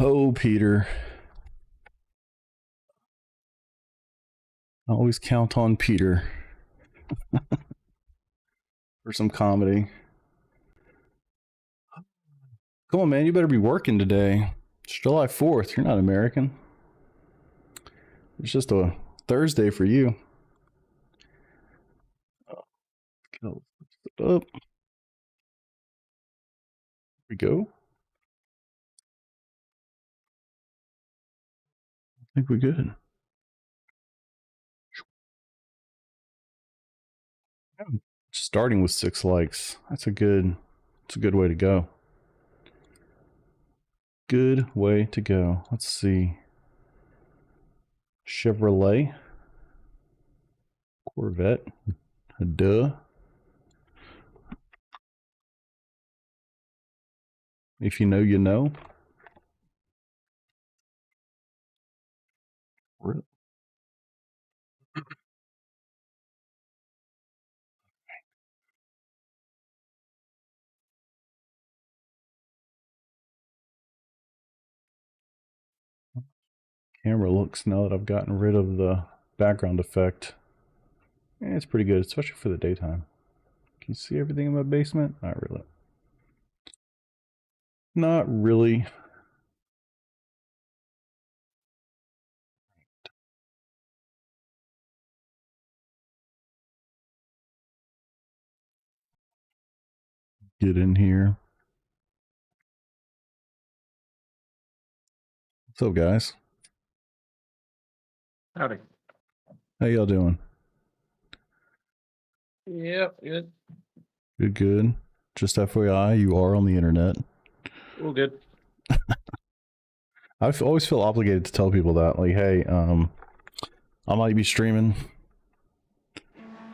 Oh, Peter. Always count on Peter for some comedy. Come on, man. You better be working today. It's July 4th. You're not American. It's just a Thursday for you. Up. Here we go. I think we're good. Starting with 6 likes. That's a good way to go. Good way to go. Let's see. Chevrolet. Corvette. Duh. If you know, you know. Camera looks now that I've gotten rid of the background effect. It's pretty good, especially for the daytime. Can you see everything in my basement? Not really. Not really. Get in here. What's up, guys? Howdy. How y'all doing? Yep, good. Good, good. Just FYI, you are on the internet. All good. I always feel obligated to tell people that, like, hey, I might be streaming.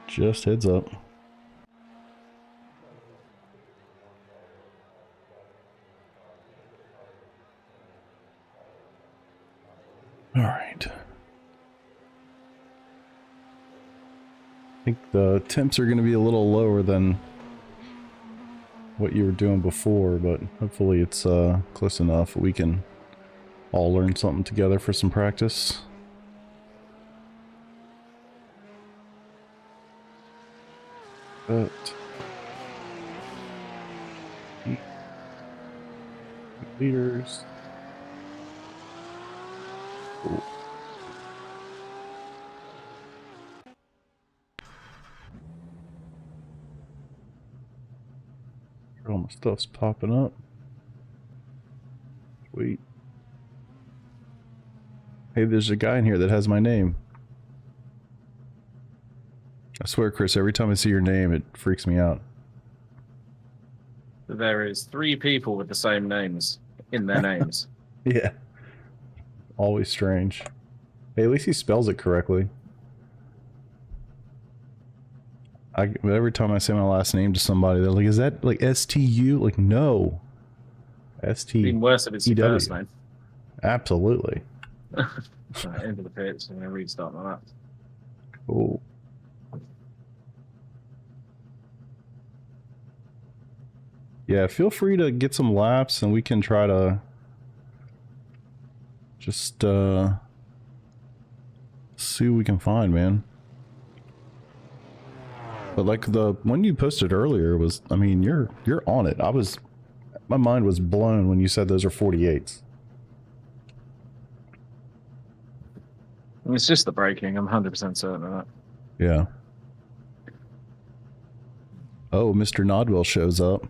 Just heads up. All right. I think the temps are going to be a little lower than what you were doing before, but hopefully it's close enough that we can all learn something together for some practice. But leaders. Cool. All my stuff's popping up. Sweet. Hey, there's a guy in here that has my name. I swear, Chris, every time I see your name, it freaks me out. There is 3 people with the same names in their names. Yeah. Always strange. Hey, at least he spells it correctly. Every time I say my last name to somebody, they're like, is that like S-T-U? Like, no. S-T-E-W. Even worse if it's your first name. Absolutely. Into the pits. I'm going to restart my lap. Cool. Yeah, feel free to get some laps and we can try to just see what we can find, man. But like the one you posted earlier was, I mean, you're on it. My mind was blown when you said those are 48s. It's just the braking. I'm 100% certain of that. Yeah. Oh, Mr. Nodwell shows up.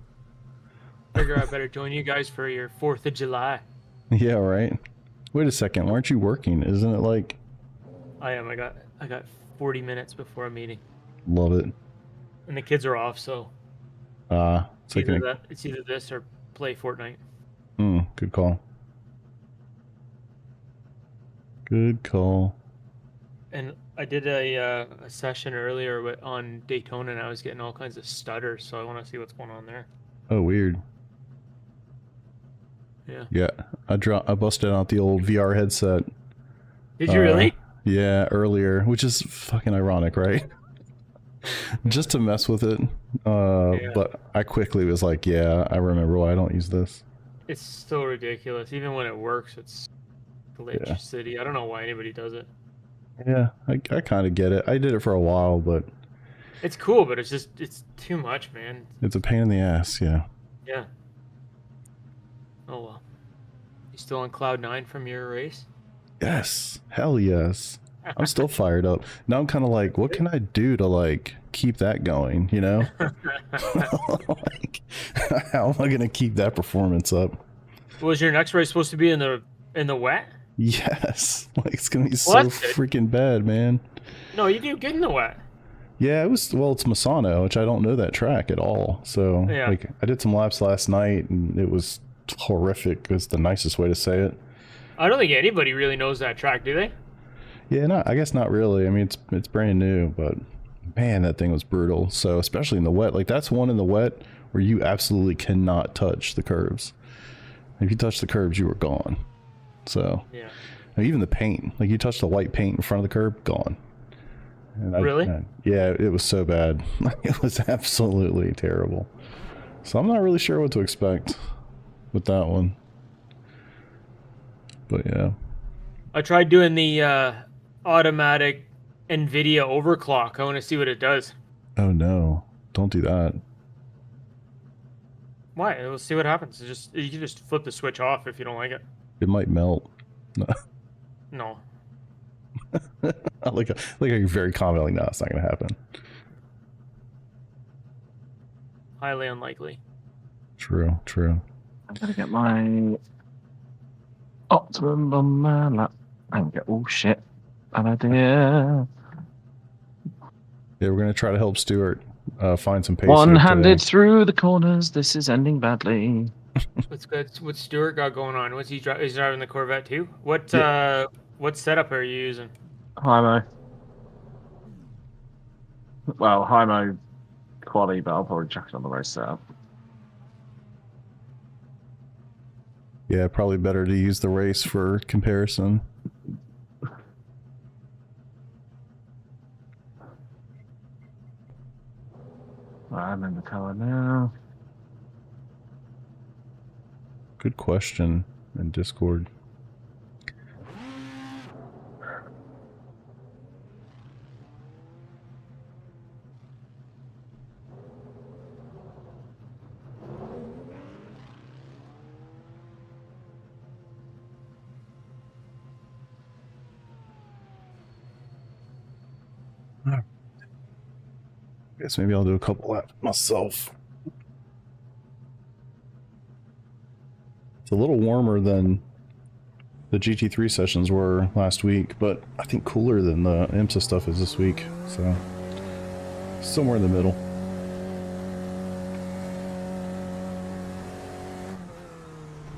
Figure I better join you guys for your 4th of July. Yeah, right. Wait a second. Aren't you working? Isn't it like... I am. I got 40 minutes before a meeting. Love it. And the kids are off, so... it's either this or play Fortnite. Good call. Good call. And I did a session earlier on Daytona, and I was getting all kinds of stutters, so I want to see what's going on there. Oh, weird. Yeah. Yeah, I busted out the old VR headset. Did you really? Yeah, earlier, which is fucking ironic, right? Just to mess with it. Yeah. But I quickly was like, yeah, I remember why I don't use this. It's still ridiculous. Even when it works, it's glitch Yeah. city. I don't know why anybody does it. Yeah, I kind of get it. I did it for a while, but It's cool, but it's too much, man. it's a pain in the ass. Yeah. Yeah. Oh well. You still on cloud 9 from your race? Yes. Hell yes. I'm still fired up. Now I'm kind of like, what can I do to like keep that going? You know? Like, how am I gonna keep that performance up? Was your next race supposed to be in the wet? Yes. Like it's gonna be Well, so that's good. freaking bad, man. No, you do good in the wet. Yeah, it was, well, it's Misano, which I don't know that track at all. So, Yeah. like, I did some laps last night, and it was horrific, is the nicest way to say it. I don't think anybody really knows that track, do they? Yeah, no, I guess not really. I mean, it's brand new, but man, that thing was brutal. So, especially in the wet, like, that's one in the wet where you absolutely cannot touch the curbs. If you touch the curbs, you were gone. So, Yeah. even the paint, like, you touch the white paint in front of the curb, gone. And Really? Yeah, it was so bad. It was absolutely terrible. So I'm not really sure what to expect with that one. But yeah. I tried doing the automatic NVIDIA overclock. I want to see what it does. Oh no, don't do that. Why? We'll see what happens. You can just flip the switch off if you don't like it. It might melt. No. like you're very confident, like, no, it's not gonna happen. Highly unlikely. True. I'm gonna get my Optimum on my lap and get all shit. An idea. Yeah, we're gonna try to help Stuart find some pace. One-handed through the corners. This is ending badly. What's good? What's Stuart got going on? What's he He's driving the Corvette too? What Yeah. What setup are you using? Hi-mo. Well, hi-mo quality, but I'll probably chuck it on the race setup. Yeah, probably better to use the race for comparison. I'm in the car now. Good question in Discord. Guess maybe I'll do a couple laps myself. It's a little warmer than the GT3 sessions were last week, but I think cooler than the IMSA stuff is this week. So somewhere in the middle.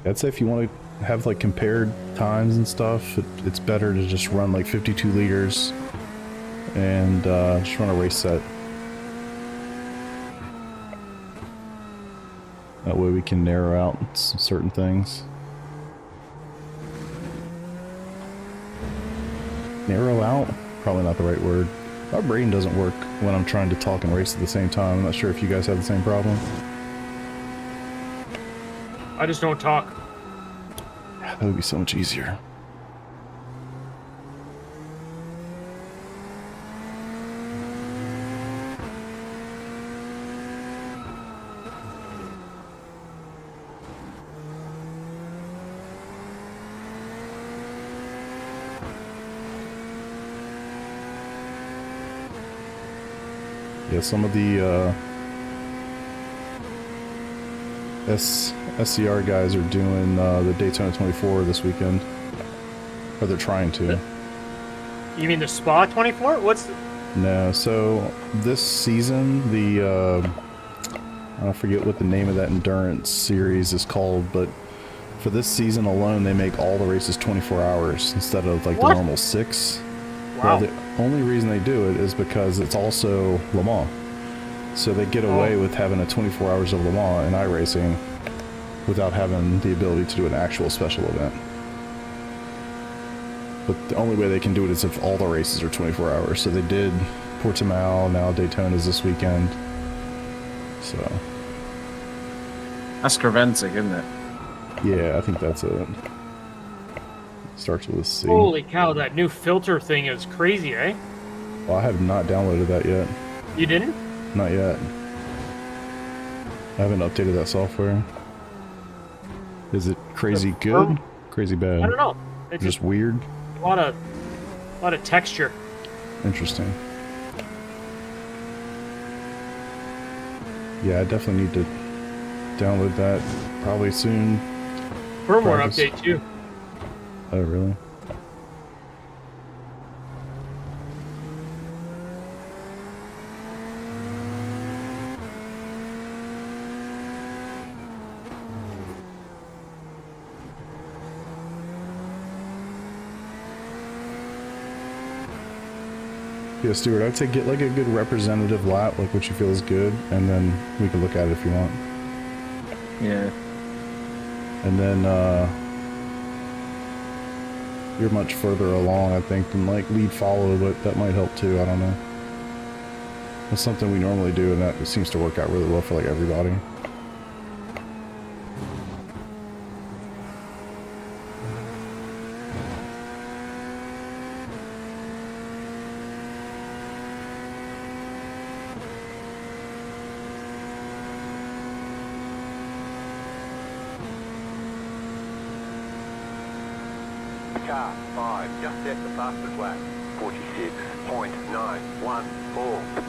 I'd say if you want to have like compared times and stuff, it's better to just run like 52 liters and just run a race set. That way we can narrow out certain things. Narrow out? Probably not the right word. My brain doesn't work when I'm trying to talk and race at the same time. I'm not sure if you guys have the same problem. I just don't talk. That would be so much easier. Yeah, some of the SCR guys are doing the Daytona 24 this weekend. Or they're trying to. You mean the Spa 24? No, so this season, I forget what the name of that endurance series is called, but for this season alone, they make all the races 24 hours instead of like the normal 6. Wow. Well, the only reason they do it is because it's also Le Mans. So they get away with having a 24 hours of Le Mans in iRacing without having the ability to do an actual special event. But the only way they can do it is if all the races are 24 hours. So they did Portimao, now Daytona's this weekend. So That's Corvette, isn't it? Yeah, I think that's it. Starts with a C. Holy cow, that new filter thing is crazy, eh? Well, I have not downloaded that yet. You didn't? Not yet. I haven't updated that software. Is it crazy good? Crazy bad? I don't know. It's Just weird? a lot of texture. Interesting. Yeah, I definitely need to download that probably soon. Firmware Practice. update too. Oh, really? Yeah, Stuart, I'd say get like a good representative lap, like what you feel is good, and then we can look at it if you want. Yeah. And then, you're much further along, I think, than like lead follow, but that might help too, I don't know. That's something we normally do, and that seems to work out really well for like everybody. Car 5, just set the fastest lap. 46.914.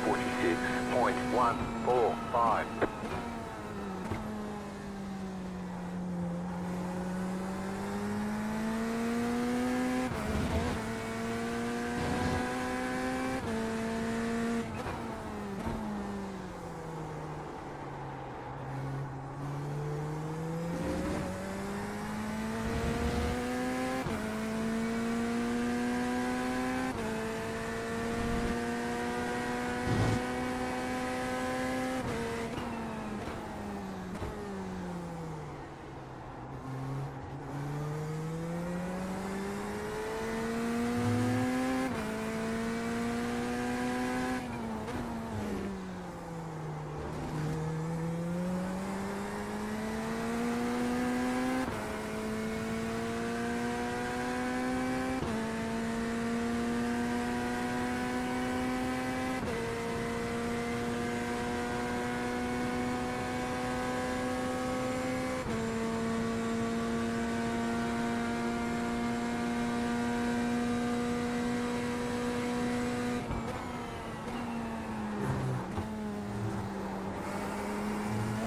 46.145.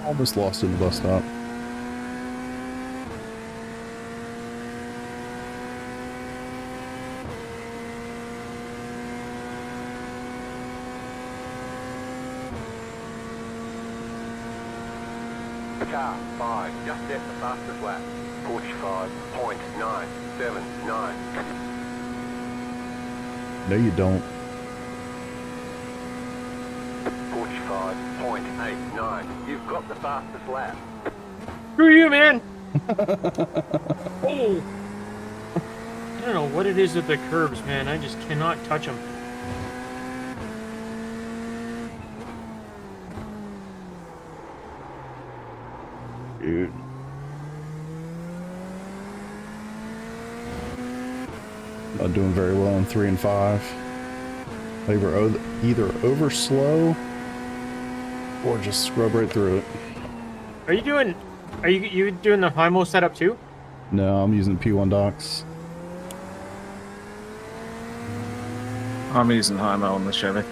Almost lost in the bus stop. Car 5, just set the fastest lap. 45.979. No, you don't. 45.89. You've got the fastest lap. Screw you, man! Oh! I don't know what it is with the curbs, man. I just cannot touch them. Dude. Not doing very well in 3 and 5. They were either over slow or just scrub right through it. Are you doing the HIMO setup too? No, I'm using P1 docks. I'm using Hymo on the Chevy.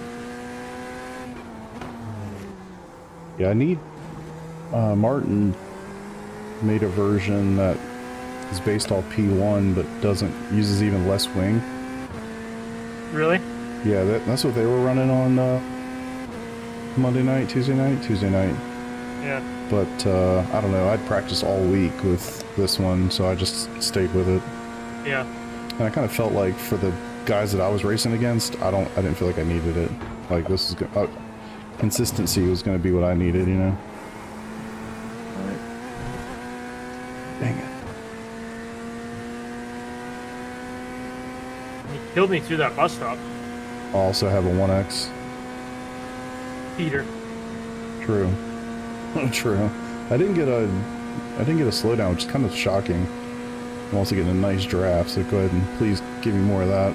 Yeah, I need... Martin made a version that is based off P1 but uses even less wing. Really? Yeah, that's what they were running on Tuesday night. Yeah. But I don't know, I'd practiced all week with this one, so I just stayed with it. Yeah. And I kind of felt like for the guys that I was racing against, I didn't feel like I needed it. Like this is consistency was going to be what I needed, you know. Dang it. You killed me through that bus stop. I also have a 1X. Peter. True. True. I didn't get a slowdown, which is kind of shocking. I'm also getting a nice draft, so go ahead and please give me more of that.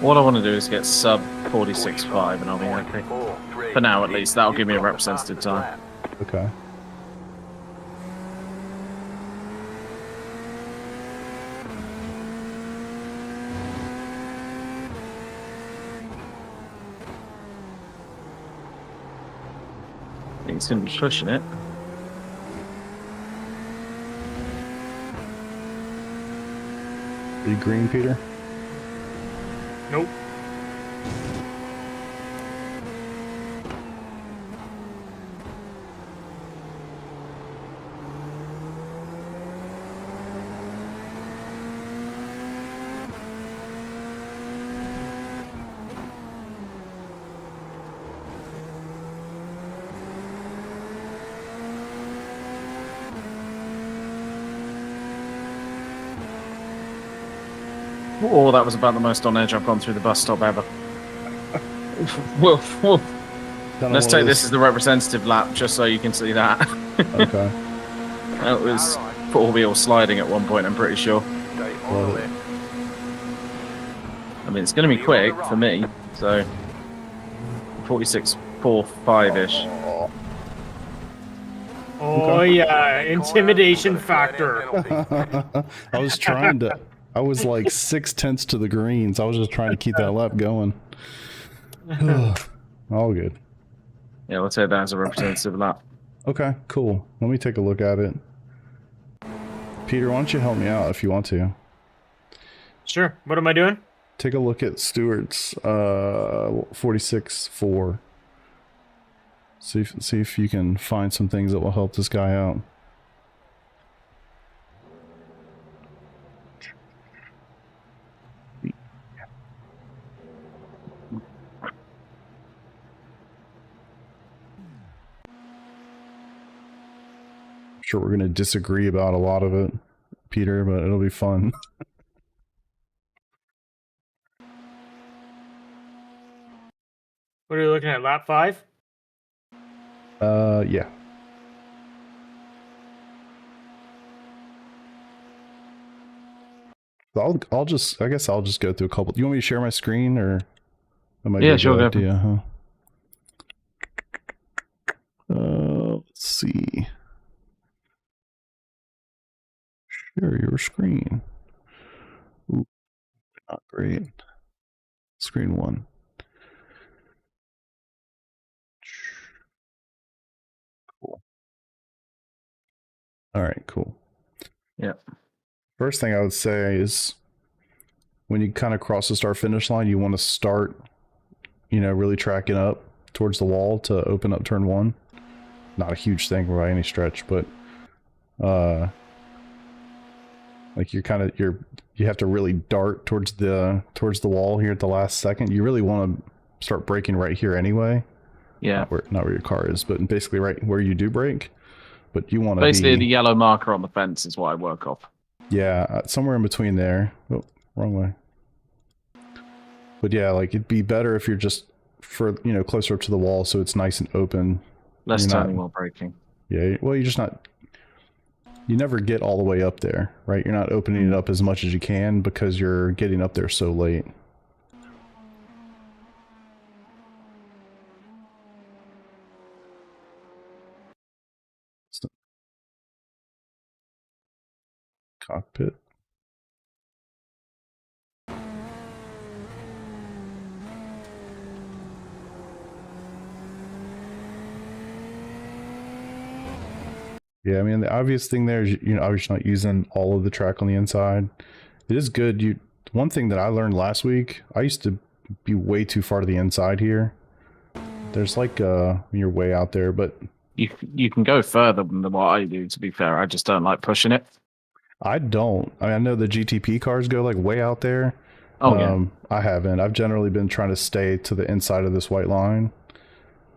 What I want to do is get sub 46.5 and I'll be happy. For now, at least. That'll give me a representative time. Okay. I think he's going to be pushing it. Are you green, Peter? Nope. Oh, that was about the most on edge I've gone through the bus stop ever. Woof, woof. Let's take this as the representative lap, just so you can see that. Okay. That was four-wheel sliding at one point, I'm pretty sure. Love it. I mean, it's going to be quick for me, so 46.45-ish. Oh yeah, intimidation factor. I was trying to. I was like 6/10 to the greens. I was just trying to keep that lap going. All good. Yeah, we'll take that as a representative lap. Okay, cool. Let me take a look at it. Peter, why don't you help me out if you want to? Sure. What am I doing? Take a look at Stewart's 46.4. See if you can find some things that will help this guy out. Sure, we're going to disagree about a lot of it, Peter, but it'll be fun. What are you looking at? Lap 5? Yeah. So I guess I'll just go through a couple. Do you want me to share my screen, or that might be a sure, good go. idea, huh? Let's see. Share your screen. Ooh, not great. Screen 1. Cool. All right, cool. Yeah. First thing I would say is when you kind of cross the start finish line, you want to start, really tracking up towards the wall to open up turn 1. Not a huge thing by any stretch, but like you have to really dart towards the wall here at the last second. You really want to start braking right here anyway. Yeah. Not where your car is, but basically right where you do brake. But you want to basically the yellow marker on the fence is what I work off. Yeah, somewhere in between there. Oh, wrong way. But yeah, like it'd be better if you're just closer up to the wall, so it's nice and open. Less turning while braking. Yeah, well, you never get all the way up there, right? You're not opening it up as much as you can because you're getting up there so late. Cockpit. Yeah, I mean, the obvious thing there is, obviously not using all of the track on the inside. It is good. One thing that I learned last week, I used to be way too far to the inside here. There's like, when you're way out there, but... You can go further than what I do, to be fair. I just don't like pushing it. I don't. I know the GTP cars go like way out there. Oh, yeah. I haven't. I've generally been trying to stay to the inside of this white line.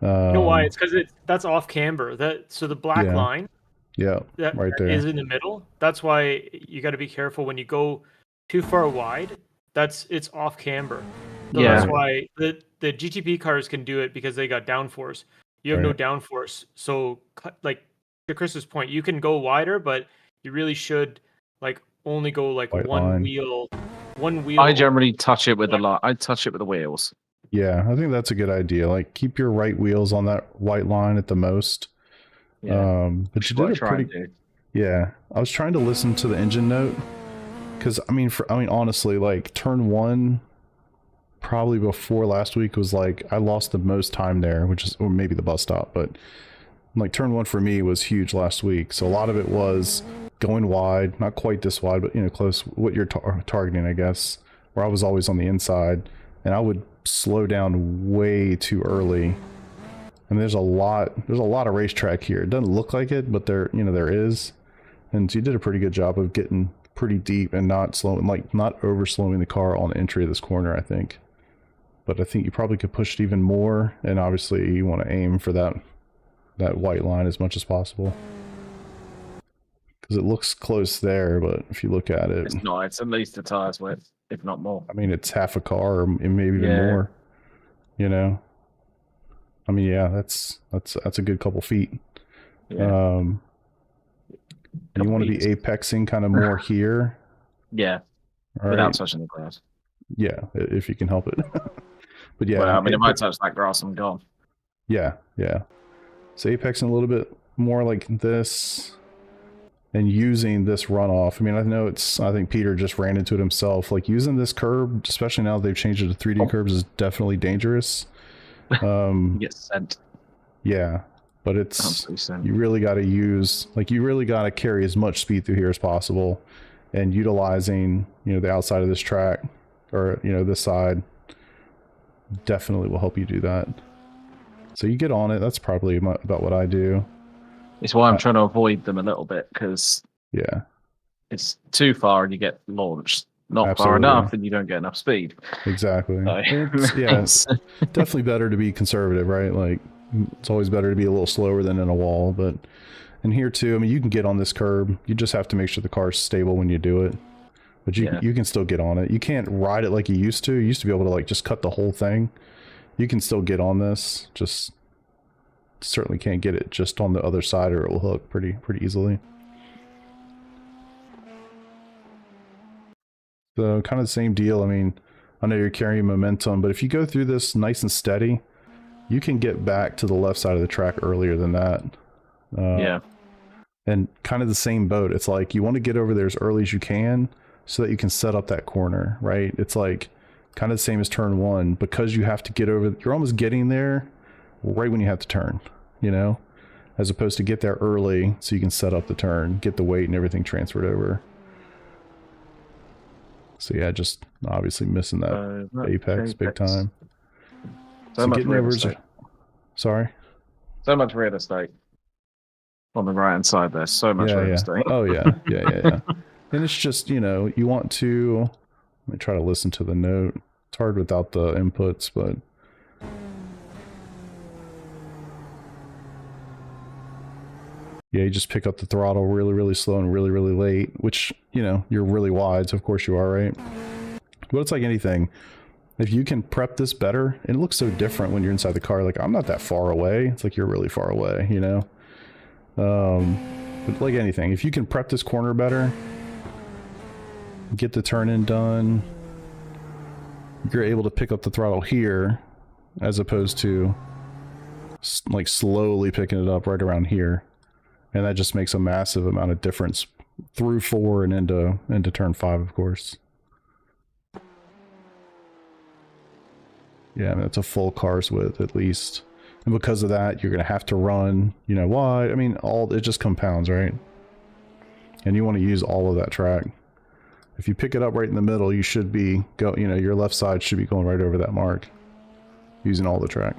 You know why? It's because that's off camber. So the black line... Yeah, that right there is in the middle. That's why you got to be careful when you go too far wide. It's off camber. So Yeah. that's why the GTP cars can do it because they got downforce. You have no Right. downforce. So like to Chris's point, you can go wider, but you really should like only go like White one line. wheel. I generally touch it with I touch it with the wheels. Yeah, I think that's a good idea. Like, keep your right wheels on that white line at the most. Yeah. But you What I did a try and pretty. do. Yeah, I was trying to listen to the engine note because I mean, honestly, like turn one, probably before last week was like I lost the most time there, which is or maybe the bus stop, but like turn one for me was huge last week. So a lot of it was going wide, not quite this wide, but you know, close what you're targeting, I guess. Where I was always on the inside, and I would slow down way too early. And there's a lot of racetrack here. It doesn't look like it, but there is. And so you did a pretty good job of getting pretty deep and not slowing, like not over slowing the car on the entry of this corner, I think. But I think you probably could push it even more, and obviously you want to aim for that white line as much as possible. Because it looks close there, but if you look at it, It's not. It's at least the tires width, if not more. I mean, it's half a car, or maybe even Yeah. more. You know, I mean, yeah, that's a good couple feet. Yeah. You want to be apexing kind of more here. Yeah. All Without right. touching the grass. Yeah, if you can help it. But yeah, Well, I mean, if I touch that grass, I'm gone. Yeah. So apexing a little bit more like this, and using this runoff. I mean, I think Peter just ran into it himself. Like using this curb, especially now they've changed it to 3D curbs, is definitely dangerous. You get sent. Yeah, but it's Absolutely sent. you really got to carry as much speed through here as possible, and utilizing the outside of this track, or this side, definitely will help you do that. So you get on it. That's probably about what I do. It's why I'm trying to avoid them a little bit, because Yeah, it's too far and you get launched. Not far Absolutely. enough and you don't get enough speed. exactly. So- It's definitely better to be conservative, right? Like it's always better to be a little slower than in a wall. But and here too, I mean, you can get on this curb. You just have to make sure the car's stable when you do it. But you can still get on it. You can't ride it like you used to. You used to be able to like just cut the whole thing. You can still get on this. Just certainly can't get it just on the other side, or it will hook pretty easily. So kind of the same deal. I mean, I know you're carrying momentum, but if you go through this nice and steady, you can get back to the left side of the track earlier than that. Yeah. And kind of the same boat. It's like you want to get over there as early as you can so that you can set up that corner, right? It's like kind of the same as turn one, because you have to get over, you're almost getting there right when you have to turn, as opposed to get there early so you can set up the turn, get the weight and everything transferred over. So yeah, just obviously missing that apex big time. So much getting real over estate. Sorry? So much real estate. On the right hand side there's so much real estate. Oh yeah. And it's just, you want to, let me try to listen to the note. It's hard without the inputs, but yeah, you just pick up the throttle really slow and really late, which, you're really wide, so of course you are, right? But it's like anything. If you can prep this better, and it looks so different when you're inside the car, like I'm not that far away. It's like you're really far away, But like anything, if you can prep this corner better, get the turn in done, you're able to pick up the throttle here as opposed to like slowly picking it up right around here. And that just makes a massive amount of difference through 4 and into turn 5, of course. Yeah, I mean, that's a full car's width at least. And because of that, you're going to have to run, wide. I mean, it just compounds, right? And you want to use all of that track. If you pick it up right in the middle, you should be your left side should be going right over that mark using all the track.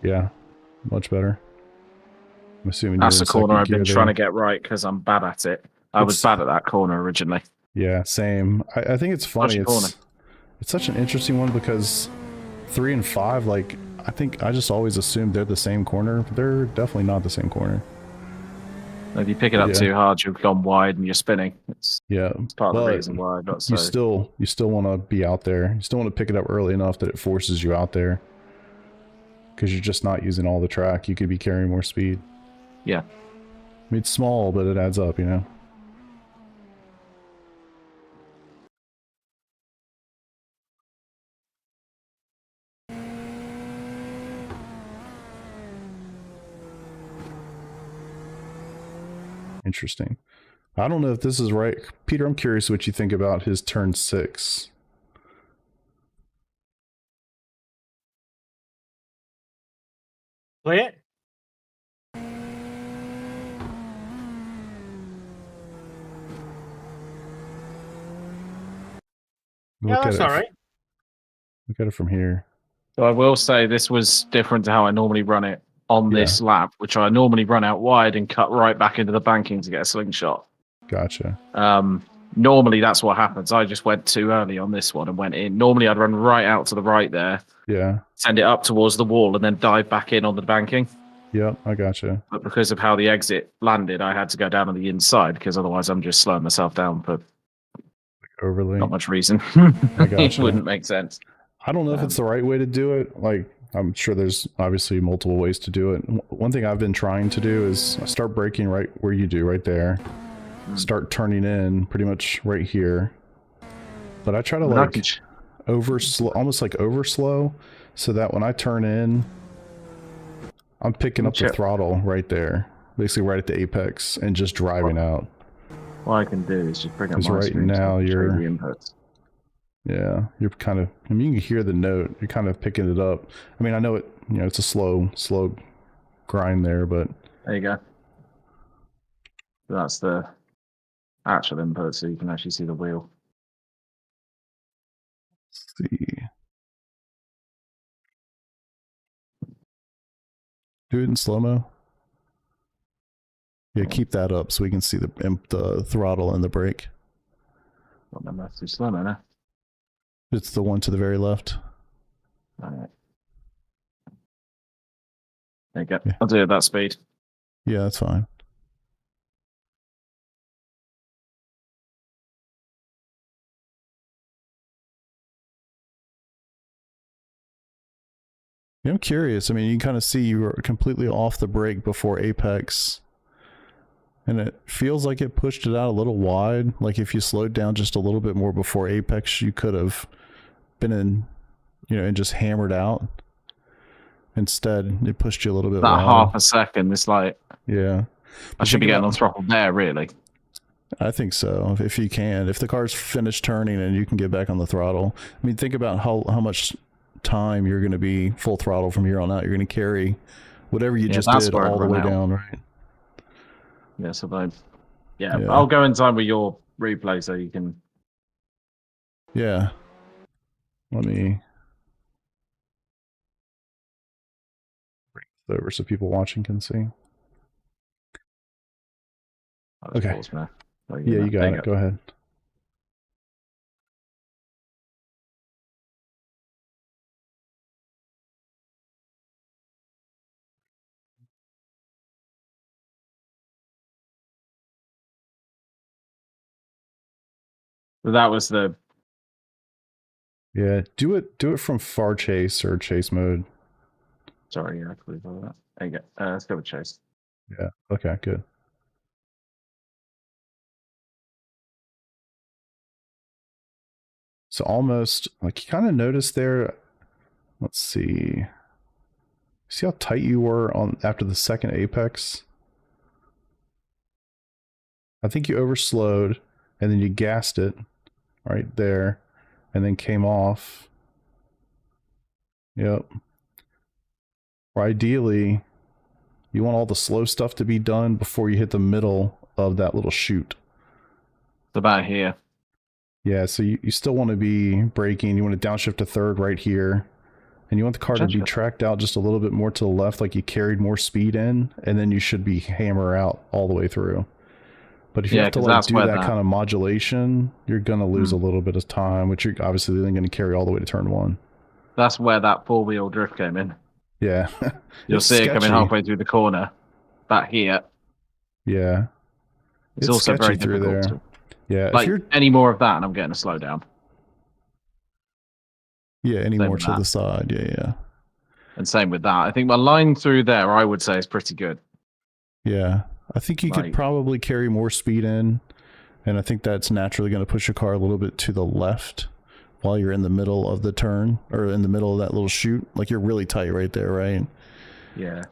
Yeah, much better. I'm assuming that's the corner I've been trying to get. get right because I'm bad at it. I was bad at that corner originally. Yeah, same. I think it's funny. It's such an interesting one because 3 and 5, like I think I just always assumed they're the same corner, but they're definitely not the same corner. If you pick it up Yeah. too hard, you've gone wide and you're spinning. It's Yeah, part of the but reason why I got so. you still want to be out there. You still want to pick it up early enough that it forces you out there. Because you're just not using all the track. You could be carrying more speed. Yeah. I mean, it's small, but it adds up, you know? Interesting. I don't know if this is right. Peter, I'm curious what you think about his turn 6. Play it. Yeah, that's all right. Look at it from here. So I will say this was different to how I normally run it on this lap, which I normally run out wide and cut right back into the banking to get a slingshot. Gotcha. Normally that's what happens. I just went too early on this one and went in. Normally I'd run right out to the right there. Yeah. Send it up towards the wall and then dive back in on the banking. Yep, I gotcha. But because of how the exit landed, I had to go down on the inside because otherwise I'm just slowing myself down for Overly. not much reason. I gotcha. It wouldn't make sense. I don't know if it's the right way to do it. Like, I'm sure there's obviously multiple ways to do it. One thing I've been trying to do is start braking right where you do, right there. Start turning in pretty much right here. But I try to like almost like over slow, so that when I turn in, I'm picking up the throttle right there, basically right at the apex, and just driving out. What I can do is just bring up my right screen now to you're the inputs. Yeah, you're kind of, I mean, you can hear the note, you're kind of picking it up. I mean, I know it, you know, it's a slow grind there, but there you go. That's the actual input, so you can actually see the wheel. let's see. Do it in slow-mo. Yeah, keep that up so we can see the throttle and the brake. Well, then that's too slow now. It's the one to the very left. All right. There you go. Yeah. I'll do it at that speed. Yeah, that's fine. Yeah, I'm curious. I mean, you can kind of see you were completely off the brake before apex. And it feels like it pushed it out a little wide. Like if you slowed down just a little bit more before apex, you could have been in, you know, and just hammered out. Instead, it pushed you a little bit That wide. half a second, it's like, yeah. I should be getting on throttle there, really. I think so. If you can, if the car's finished turning and you can get back on the throttle. I mean, think about how much time you're going to be full throttle from here on out. You're going to carry whatever you just did all the way down, right? Yeah, so I'll go in time with your replay so you can. Yeah. Let me bring this over so people watching can see. Okay. Yeah, you got it. Go ahead. So that was the. Yeah, do it from far chase or chase mode. Sorry, yeah, I believe all that. There you go. Let's go with chase. Yeah. Okay. Good. So almost like you kind of noticed there. Let's see. See how tight you were on after the second apex? I think you overslowed and then you gassed it right there and then came off. Yep. Or ideally, you want all the slow stuff to be done before you hit the middle of that little chute. It's about here. Yeah, so you still want to be braking. You want to downshift to third right here. And you want the car to be tracked out just a little bit more to the left, like you carried more speed in, and then you should be hammer out all the way through. But if you have to like do that kind of modulation, you're going to lose a little bit of time, which you're obviously then going to carry all the way to turn 1. That's where that 4-wheel drift came in. Yeah. You'll It's see it coming sketchy. halfway through the corner back here. Yeah. It's also very sketchy through difficult there. to, Yeah, like, if you're any more of that and I'm getting a slowdown. any Same more with to the that. side, yeah. And same with that. I think my line through there, I would say, is pretty good. Yeah. I think you could Like- probably carry more speed in, and I think that's naturally going to push your car a little bit to the left while you're in the middle of the turn, or in the middle of that little chute. Like, you're really tight right there, right? Yeah.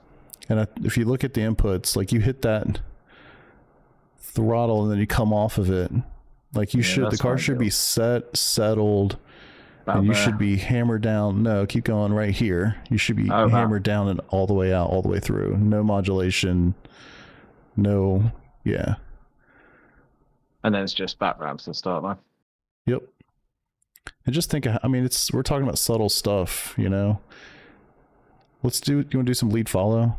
And if you look at the inputs, like, you hit that throttle and then you come off of it, like, you should, the that's car what I should do. be settled, About and you there. should be hammered down. No, keep going right here. You should be Oh, wow. hammered down and all the way out, all the way through. No modulation. No. Yeah. And then it's just back ramps to start line. Yep. And just think, I mean, we're talking about subtle stuff, you know. You want to do some lead follow?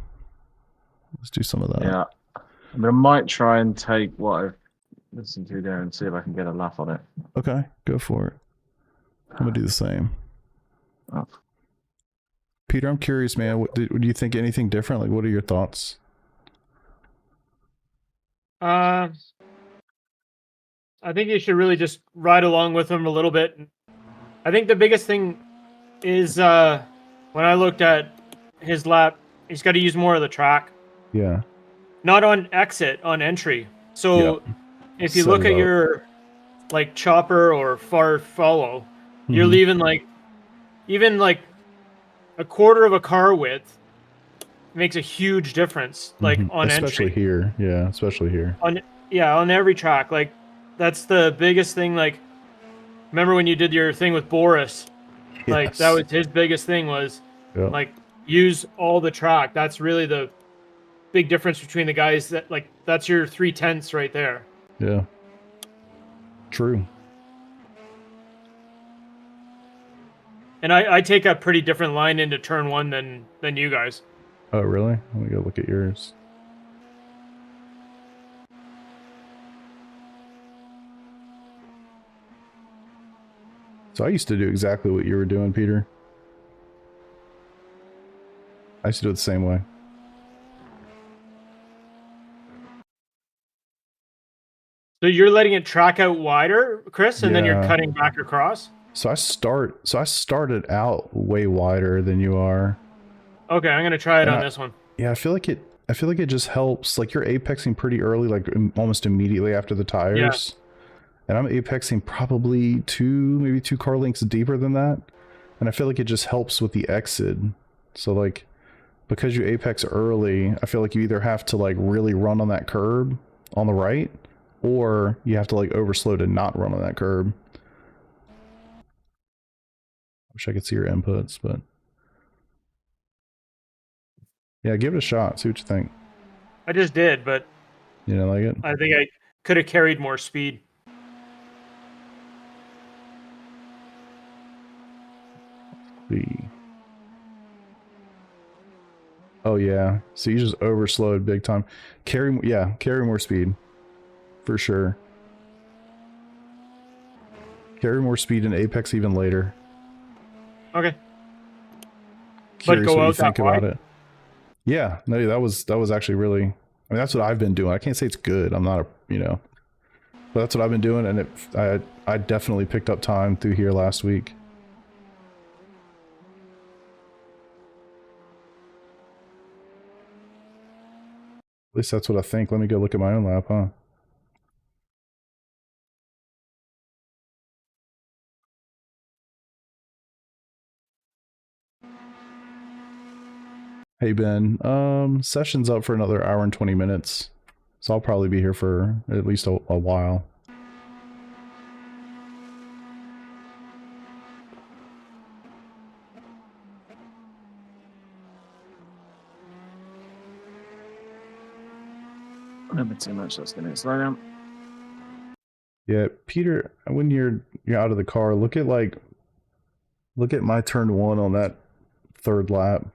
Let's do some of that. Yeah. I mean, I might try and take what I've listened to there and see if I can get a laugh on it. Okay, go for it. I'm gonna do the same. Oh. Peter, I'm curious, man. Do you think anything different? Like, what are your thoughts? I think you should really just ride along with him a little bit. I think the biggest thing is when I looked at his lap, he's got to use more of the track. Yeah. Not on exit, on entry. So if you Set look it at up. your like chopper or far follow, you're Mhm. leaving like even like a quarter of a car width makes a huge difference, like Mhm. on especially entry. here. Yeah, especially here. On every track. Like that's the biggest thing. Like remember when you did your thing with Boris? Like that Yes. was his biggest thing was Yeah. like use all the track. That's really the big difference between the guys that like that's your 3/10 right there. Yeah. True. And I take a pretty different line into turn one than you guys. Oh, really? Let me go look at yours. So I used to do exactly what you were doing, Peter. I used to do it the same way. So you're letting it track out wider, Chris, and then you're Yeah. cutting back across? So I started out way wider than you are. Okay, I'm gonna try it And on this one. Yeah, I feel like it just helps. Like, you're apexing pretty early, like almost immediately after the tires. And I'm apexing probably maybe two car lengths deeper than that. And I feel like it just helps with the exit. So, like, because you apex early, I feel like you either have to like really run on that curb on the right, or you have to like overslow to not run on that curb. Wish I could see your inputs, but yeah, give it a shot. See what you think. I just did, but You know, like it? I think I could have carried more speed. See. Oh yeah, so you just overslowed big time. Carry more speed, for sure. Carry more speed in apex even later. Okay. Curious go what you out that think about wide? it. Yeah, no, that was actually really. I mean, that's what I've been doing. I can't say it's good. I'm not but that's what I've been doing, and I definitely picked up time through here last week. At least that's what I think. Let me go look at my own lap, huh? Hey Ben, session's up for another hour and 20 minutes, so I'll probably be here for at least a while. Never too much. That's gonna slow down. Yeah, Peter, when you're out of the car, look at my turn one on that third lap.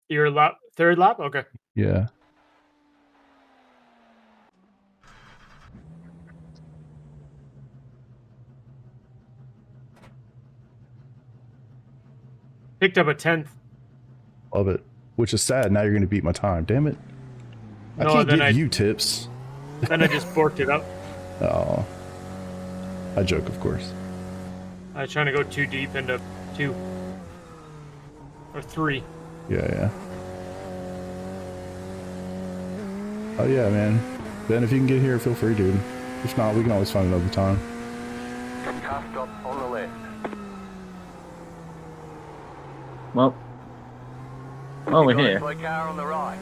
Your lap, third lap? Okay. Yeah. Picked up a 10th. Love it. Which is sad. Now you're going to beat my time. Damn it. I No, can't then give you tips. Then I just borked it up. Oh. I joke, of course. I was trying to go too deep into 2. Or 3. Yeah. Oh yeah, man. Ben, if you can get here, feel free, dude. If not, we can always find another time. Car stop on the left. Well, we're Got a here. toy car on the right.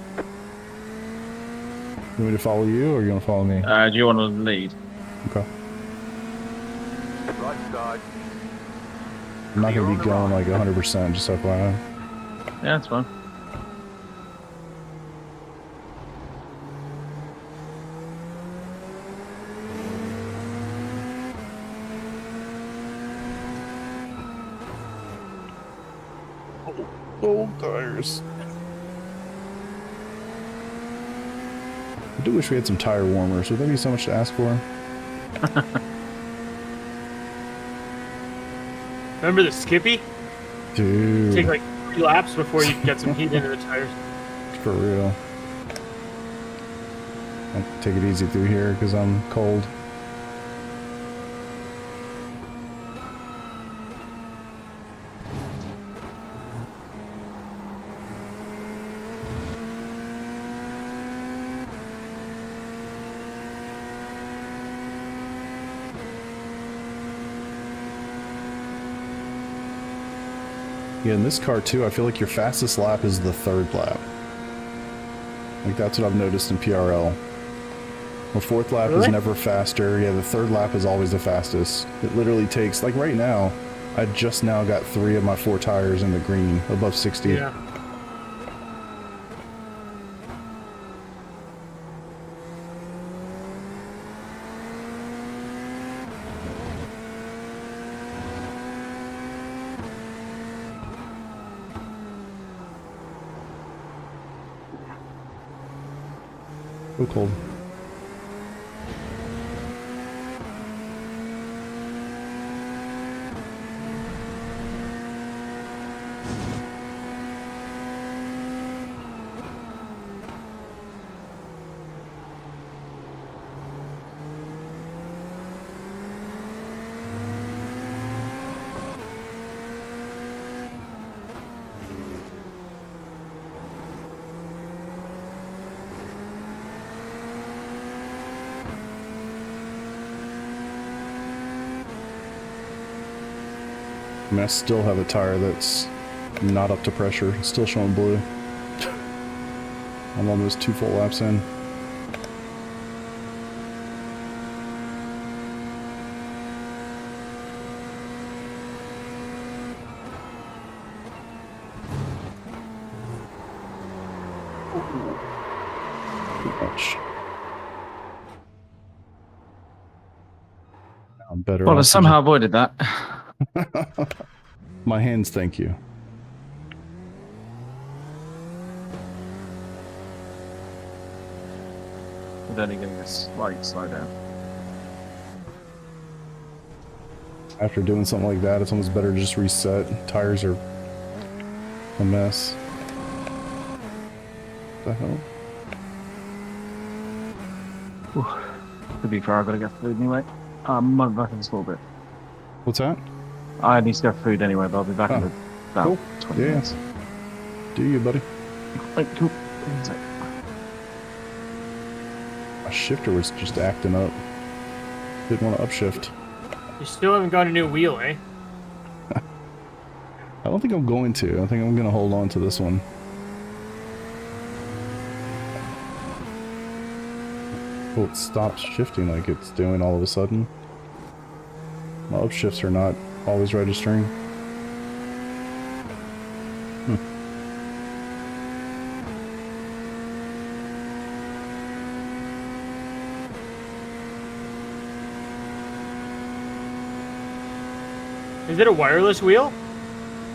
You want me to follow you, or you want to follow me? Do you want to lead? Okay. Right side. I'm not You're going on to be the going right. like 100%, just FYI. Yeah, that's fine. Old tires. I do wish we had some tire warmers. Would that be so much to ask for? Remember the Skippy? Dude. Take like 3 laps before you get some heat into the tires. For real. I'll take it easy through here because I'm cold. Yeah, in this car too, I feel like your fastest lap is the 3rd lap. Like that's what I've noticed in PRL. The 4th lap is Really? never faster. Yeah, the 3rd lap is always the fastest. It literally takes, like right now, I just now got 3 of my 4 tires in the green, above 60. Yeah. So cold. I mean, I still have a tire that's not up to pressure. It's still showing blue. I'm almost 2 full laps in. Too much. I'm better Well, I off somehow avoided that. My hands thank you. With only getting a slight slowdown. After doing something like that, it's almost better to just reset. Tires are a mess. What the hell? To be fair, I've got to get food anyway. I'm back in a small bit. What's that? I need to get food anyway, but I'll be back in about cool. 20 Yeah. minutes. Do you, buddy? Right, cool. My shifter was just acting up. Didn't want to upshift. You still haven't got a new wheel, eh? I don't think I'm going to. I think I'm going to hold on to this one. Oh, it stops shifting like it's doing all of a sudden. My upshifts are not always registering. Is it a wireless wheel?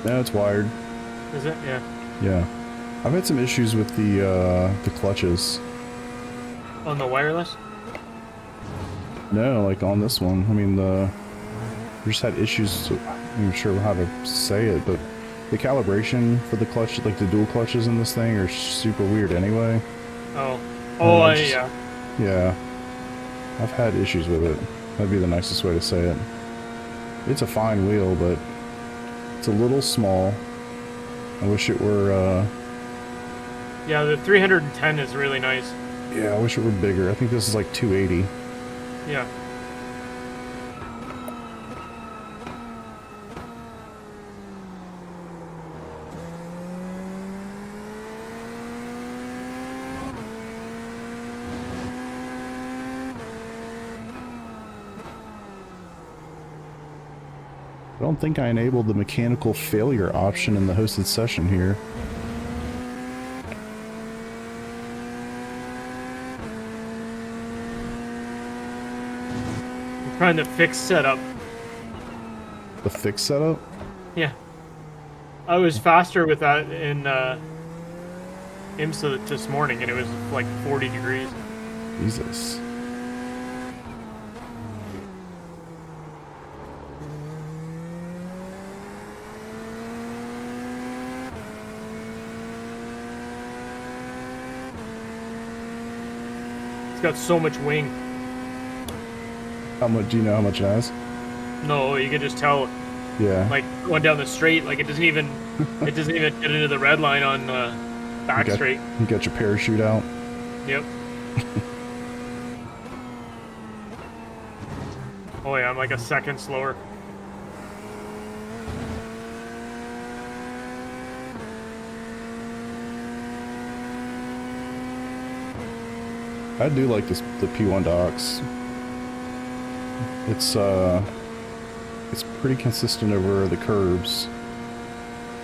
Yeah, it's wired. Is it? Yeah. Yeah. I've had some issues with the clutches. On the wireless? No, like on this one. I mean, we just had issues. I'm not sure how to say it, but The calibration for the clutch, like the dual clutches in this thing, are super weird anyway. Oh. Yeah. Yeah. I've had issues with it. That'd be the nicest way to say it. It's a fine wheel, but it's a little small. I wish it were, Yeah, the 310 is really nice. yeah, I wish it were bigger. I think this is like 280. Yeah. I don't think I enabled the mechanical failure option in the hosted session here. I'm trying to fix setup. The fix setup? Yeah. I was faster with that in IMSA this morning, and it was like 40 degrees. Jesus. It's got so much wing. How much, do you know how much it has? No, you can just tell, Yeah. like, going down the straight, like, it doesn't even get into the red line on back straight. You got your parachute out. Yep. Oh yeah, I'm like a second slower. I do like this, the P1 docks. It's pretty consistent over the curves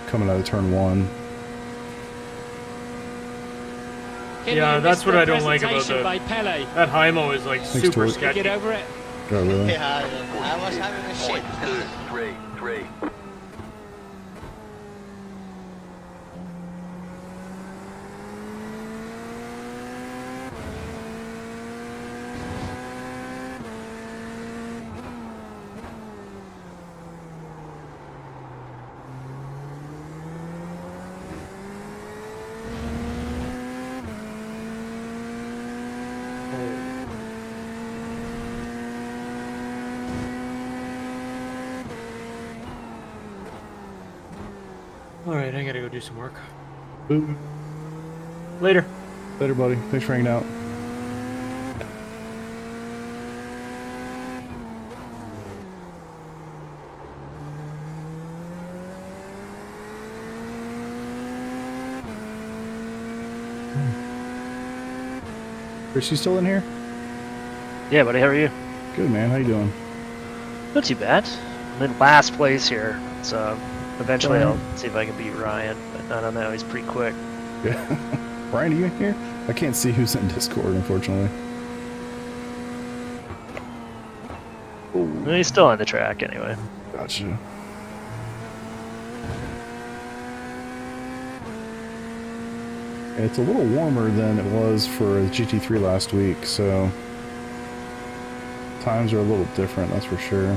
coming out of turn 1. Yeah, that's what I don't like about that Hymo is like Thanks, super Torque. sketchy. Get over it. Oh, really? Yeah, I was having a shit. 0.233. Alright, I gotta go do some work. Ooh. Later. Later, buddy. Thanks for hanging out. Chris, you still in here? Yeah, buddy, how are you? Good, man. How you doing? Not too bad. I'm in last place here, so eventually Alright. I'll see if I can beat Ryan, but I don't know, he's pretty quick. Yeah. Brian, are you in here? I can't see who's in Discord, unfortunately. Well, he's still on the track anyway. Gotcha. It's a little warmer than it was for GT3 last week, so times are a little different, that's for sure.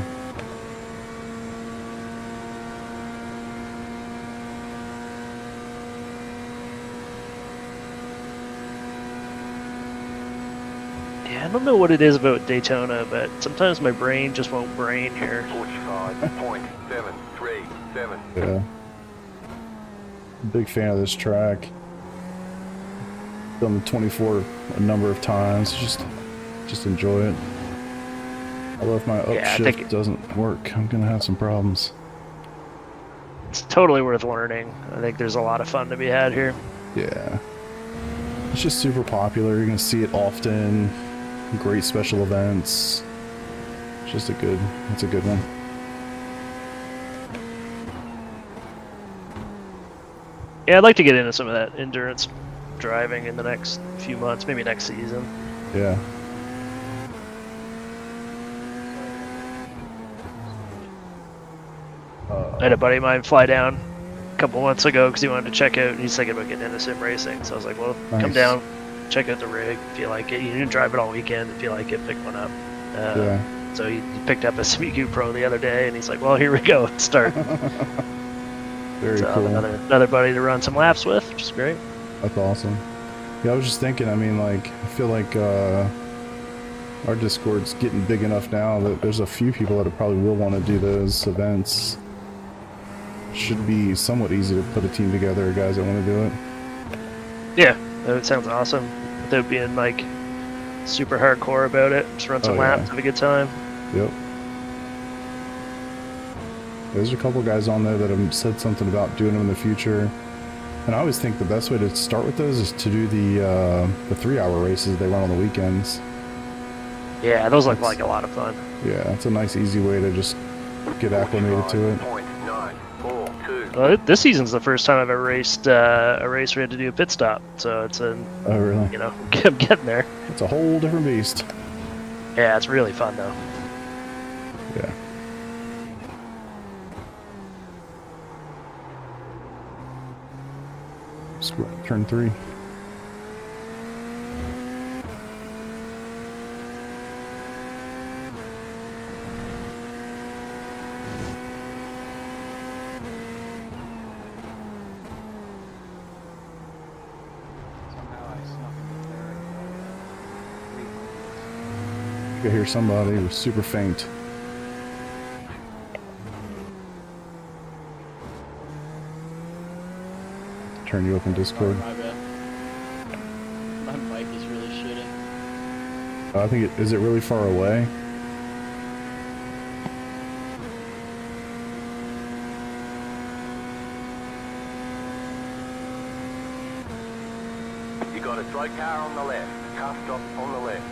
Yeah, I don't know what it is about Daytona, but sometimes my brain just won't brain here. 45.737. Yeah. Big fan of this track. Done the 24 a number of times. Just enjoy it. Although if my upshift doesn't work, I'm gonna have some problems. It's totally worth learning. I think there's a lot of fun to be had here. Yeah. It's just super popular. You're gonna see it often. Great special events. It's a good one. Yeah, I'd like to get into some of that endurance driving in the next few months, maybe next season. Yeah. I had a buddy of mine fly down a couple months ago because he wanted to check out, he's thinking about getting into sim racing. So I was like, well, come Nice. down, check out the rig if you like it. You didn't drive it all weekend. If you like it, pick one up. Yeah. So he picked up a Simucube Pro the other day, and he's like, well, here we go, start. Very So cool. another buddy to run some laps with, which is great. That's awesome. Yeah, I was just thinking, I mean, like, I feel like our Discord's getting big enough now that there's a few people that probably will want to do those events. Should be somewhat easy to put a team together, guys that want to do it. Yeah, that sounds awesome. Without being like super hardcore about it, just run some laps, have a good time. Yep. There's a couple guys on there that have said something about doing them in the future. And I always think the best way to start with those is to do the 3-hour races they run on the weekends. Yeah, those look like a lot of fun. Yeah, it's a nice, easy way to just get acclimated to it. 45.942. Well, this season's the first time I've ever raced a race where we had to do a pit stop, so it's a, Oh, really? you know, I'm getting there. It's a whole different beast. Yeah, it's really fun though. Yeah. Turn 3. I could hear somebody was super faint. Turn you up in Discord. My bad. My mic is really shitty. I think is it really far away? You got a dry car on the left. Car stop on the left.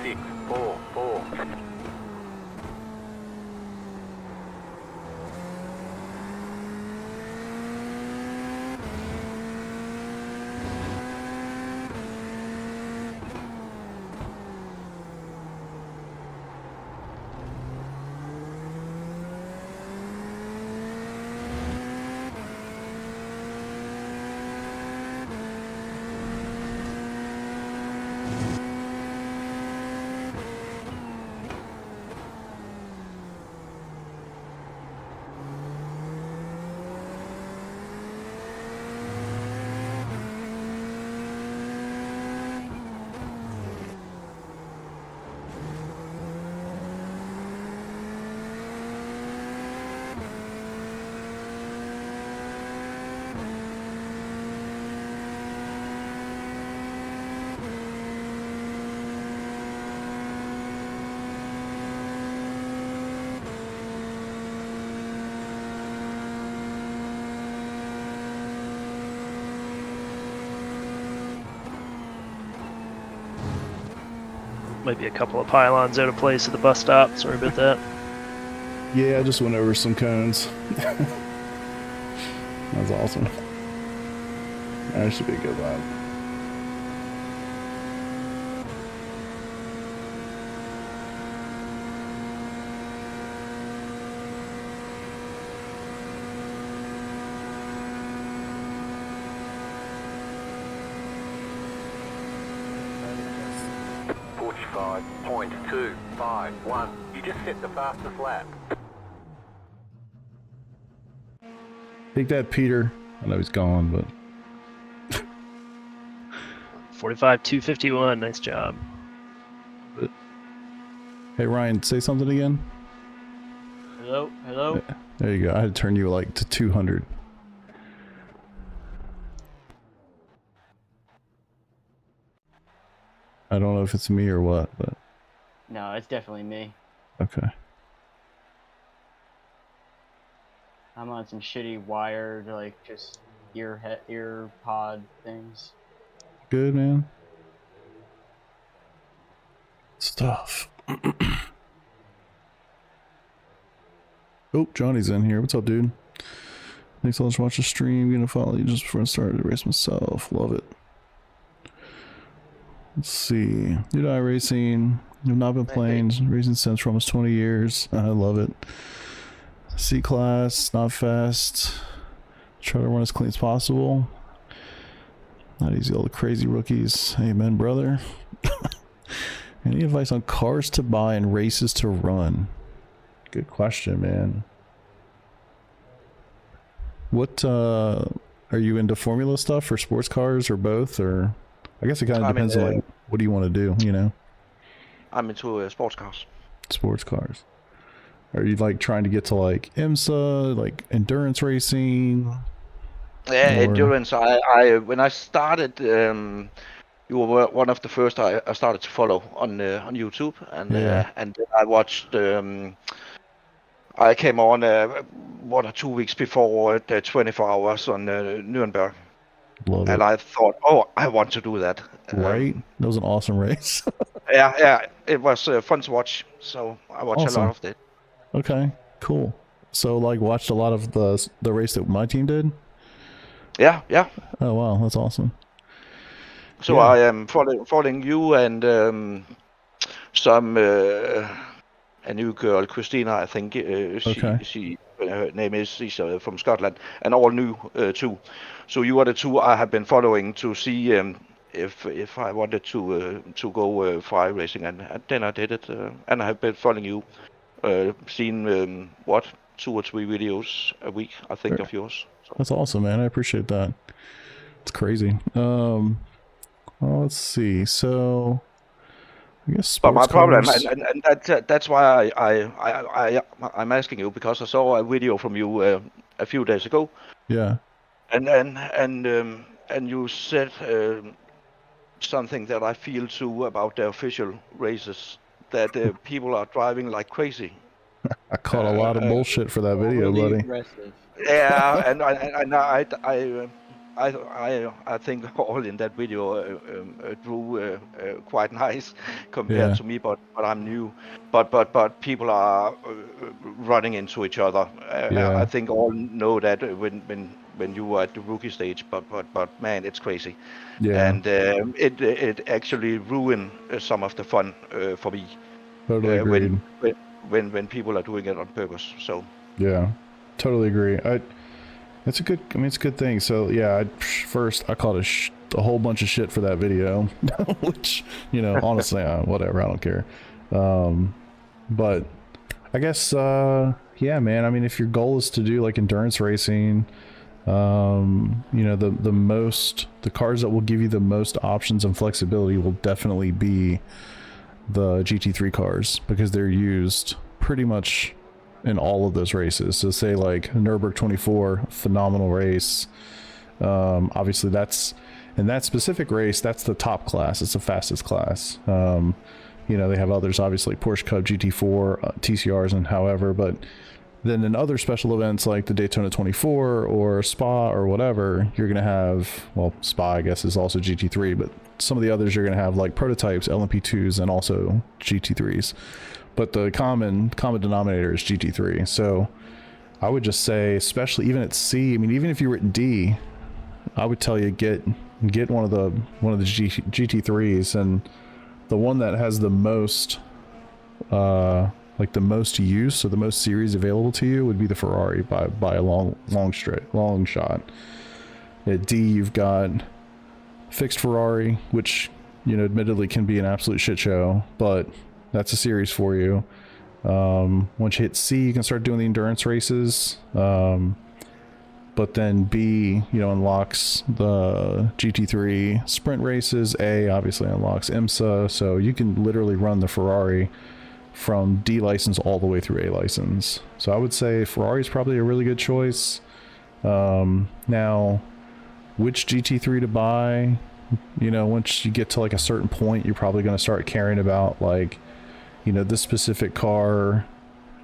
.644. Might be a couple of pylons out of place at the bus stop. Sorry about that. Yeah, I just went over some cones. That's awesome. That should be a good vibe. .251. You just set the fastest lap. Take that, Peter. I know he's gone, but 45.251. Nice job. hey, Ryan, say something again. Hello? Hello? There you go. I had to turn you like to 200. I don't know if it's me or what, but No, it's definitely me. okay. I'm on some shitty wired, like, just ear pod things. Good, man. Let's stuff. Oh, Johnny's in here. What's up, dude? Thanks so much for watching the stream. Gonna follow you just before I started to race myself. Love it. Let's see. Dude, iRacing. I've not been playing racing since for almost 20 years. I love it. C-Class, not fast. Try to run as clean as possible. Not easy, all the crazy rookies. Amen, brother. Any advice on cars to buy and races to run? Good question, man. What, are you into formula stuff or sports cars or both? Or I guess it kind of depends on like, what do you want to do, you know? I'm into sports cars. Sports cars. Are you like trying to get to like IMSA, like endurance racing? Yeah, Or- endurance. I when I started, you were one of the first I started to follow on YouTube, and Yeah. and I watched. I came on 1 or 2 weeks before the 24 hours on Nuremberg, Love and it. I thought, oh, I want to do that. Right? That was an awesome race. Yeah, it was fun to watch. So I watched a Awesome. lot of it. Okay, cool. So like watched a lot of the race that my team did? Yeah. Oh wow, that's awesome. So Yeah. I am following you and some a new girl, Christina, I think. Okay. She her name is. She's from Scotland, and all new too. So you are the two I have been following to see if I wanted to go Ferrari racing, and then I did it, and I have been following you, seen 2 or 3 videos a week, I think, Sure. of yours. So. That's awesome, man. I appreciate that. It's crazy. Well, let's see. So I guess But my sports problem, cars. and that's why I'm asking you, because I saw a video from you a few days ago, Yeah. and you said something that I feel too about the official races, that people are driving like crazy. I caught a lot of bullshit for that video, Overly buddy. aggressive. Yeah, and I think all in that video drew quite nice compared Yeah. to me, but I'm new. But people are running into each other. Yeah. I think all know that when you are at the rookie stage. But man, it's crazy. Yeah. And it actually ruined some of the fun for me Totally agreed. when people are doing it on purpose. So. Yeah, totally agree. It's a good. I mean, it's a good thing. So yeah, first I caught a whole bunch of shit for that video, which honestly, whatever. I don't care. But I guess yeah, man. I mean, if your goal is to do like endurance racing, the cars that will give you the most options and flexibility will definitely be the GT3 cars, because they're used pretty much in all of those races. So say like Nürburgring 24, phenomenal race. Obviously that's in that specific race, that's the top class. It's the fastest class. They have others, obviously Porsche Cup, GT4, TCRs, and however, but then in other special events like the Daytona 24 or Spa or whatever, you're going to have, well, Spa I guess is also GT3, but some of the others you're going to have like prototypes, LMP2s, and also GT3s. But the common denominator is GT3. So I would just say, especially even at C, I mean, even if you were at D, I would tell you get one of the GT3s, and the one that has the most like the most use or the most series available to you would be the Ferrari by a long shot. At D, you've got fixed Ferrari, which admittedly can be an absolute shit show, but that's a series for you. Once you hit C, you can start doing the endurance races. But then B, unlocks the GT3 sprint races. A obviously unlocks IMSA, so you can literally run the Ferrari from D license all the way through A license. So I would say Ferrari is probably a really good choice. Now, which GT3 to buy? Once you get to like a certain point, you're probably going to start caring about like, this specific car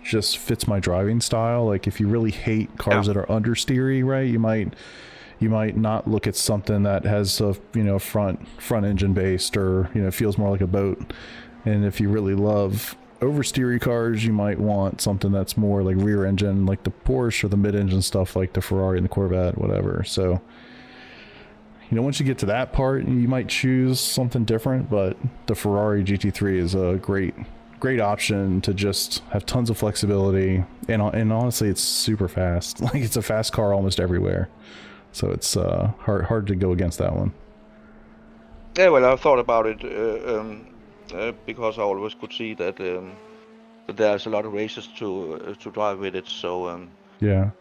just fits my driving style. Like if you really hate cars that are understeery, right, you might not look at something that has a front engine based, or feels more like a boat. And if you really love oversteery cars, you might want something that's more like rear engine, like the Porsche, or the mid-engine stuff like the Ferrari and the Corvette, whatever. So, you know, once you get to that part, you might choose something different, but the Ferrari GT3 is a great option to just have tons of flexibility, and honestly, it's super fast. Like, it's a fast car almost everywhere, so it's hard to go against that one. Yeah, well, I thought about it because I always could see that there's a lot of races to drive with it. So Yeah.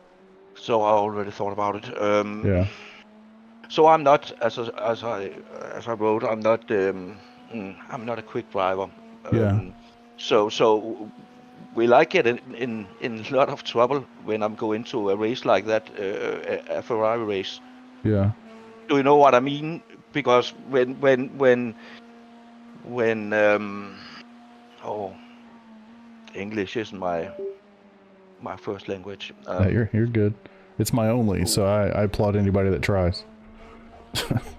so I already thought about it. Yeah. So I'm not, as I wrote, I'm not a quick driver. Yeah. So will I get in a lot of trouble when I'm going to a race like that, a Ferrari race? Yeah. Do you know what I mean? Because when English isn't my first language. Yeah, you're good. It's my only, so I applaud anybody that tries.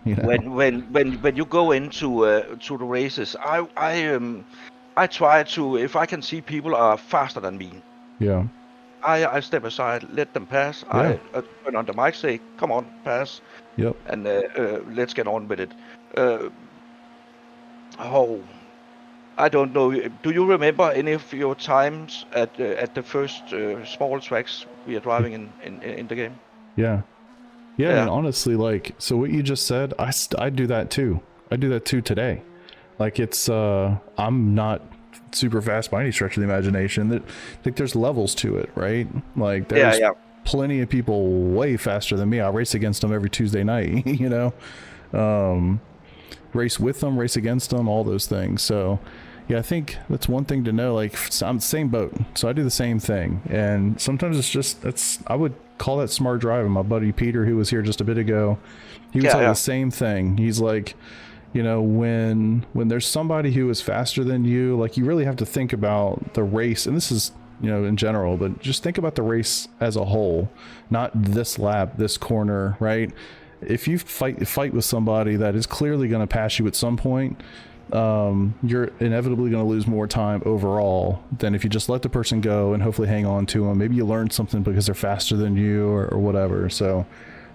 You know? When you go into to the races, I try to, if I can see people are faster than me, Yeah. I step aside, let them pass. Yeah. I turn on the mic, say, "Come on, pass," Yep. and let's get on with it. I don't know. Do you remember any of your times at the first small tracks we are driving in the game? Yeah. Yeah, Yeah. and honestly, like, so what you just said, I do that too. I do that too today. Like, it's I'm not super fast by any stretch of the imagination. That, like, there's levels to it, right? Like, there's plenty of people way faster than me. I race against them every Tuesday night, you know. Race with them, race against them, all those things. So yeah, I think that's one thing to know. Like, I'm the same boat, so I do the same thing. And sometimes it's just, I would call that smart driving. My buddy Peter, who was here just a bit ago, he would say the same thing. He's like, you know, when there's somebody who is faster than you, like, you really have to think about the race. And this is, you know, in general, but just think about the race as a whole, not this lap, this corner, right? If you fight with somebody that is clearly going to pass you at some point, you're inevitably going to lose more time overall than if you just let the person go and hopefully hang on to them. Maybe you learn something because they're faster than you, or whatever. So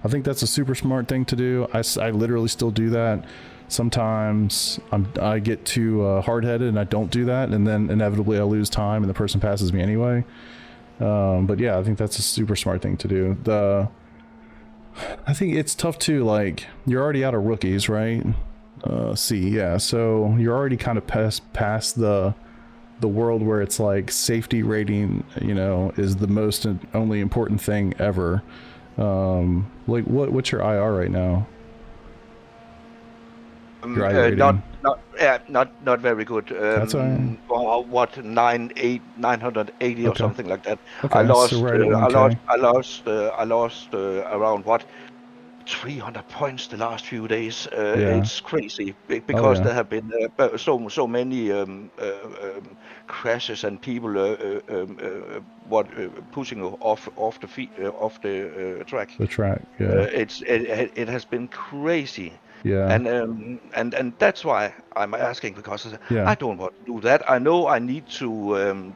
I think that's a super smart thing to do. I literally still do that. Sometimes I get too hard-headed and I don't do that, and then inevitably I lose time and the person passes me anyway. But yeah, I think that's a super smart thing to do. I think it's tough too. Like, you're already out of rookies, right? So you're already kind of past the world where it's like safety rating, you know, is the most and only important thing ever. Like, what's your IR right now? Your IR rating? Not very good. That's all right. What 980 or Okay. something like that. Okay, I lost. so right at 1K. I lost around what 300 points the last few days. Yeah. It's crazy because yeah. there have been so many crashes and people pushing off the track. The track, yeah. It has been crazy. Yeah. And that's why I'm asking, because Yeah. I don't want to do that. I know I need to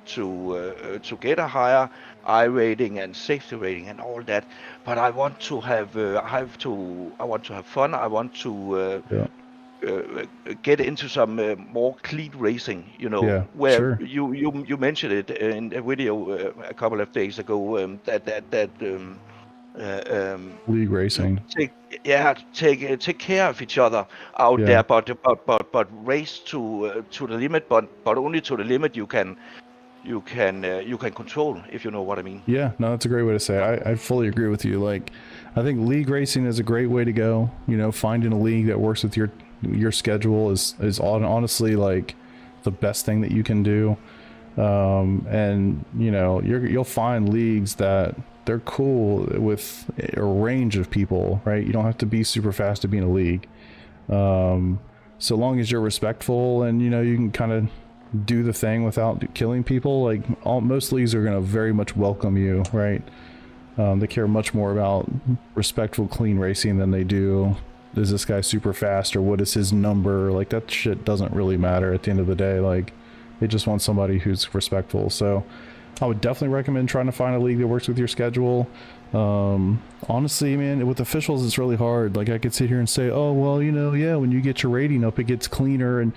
get a higher I rating and safety rating and all that, but I want to have I want to have fun. I want to get into some more clean racing. You know, Yeah, where sure. you mentioned it in a video a couple of days ago, that League racing. take care of each other out there, but race to the limit, but only to the limit you can control, if you know what I mean. Yeah, no, that's a great way to say it. I fully agree with you. Like, I think league racing is a great way to go. You know, finding a league that works with your schedule is honestly like the best thing that you can do. And you know, you'll find leagues that they're cool with a range of people, right? You don't have to be super fast to be in a league. So long as you're respectful and, you know, you can kind of do the thing without killing people, like most leagues are going to very much welcome you, right? They care much more about respectful, clean racing than they do, is this guy super fast or what is his number? Like that shit doesn't really matter at the end of the day. Like they just want somebody who's respectful. So I would definitely recommend trying to find a league that works with your schedule. Honestly, man, with officials, it's really hard. Like I could sit here and say, oh, well, you know, yeah, when you get your rating up, it gets cleaner.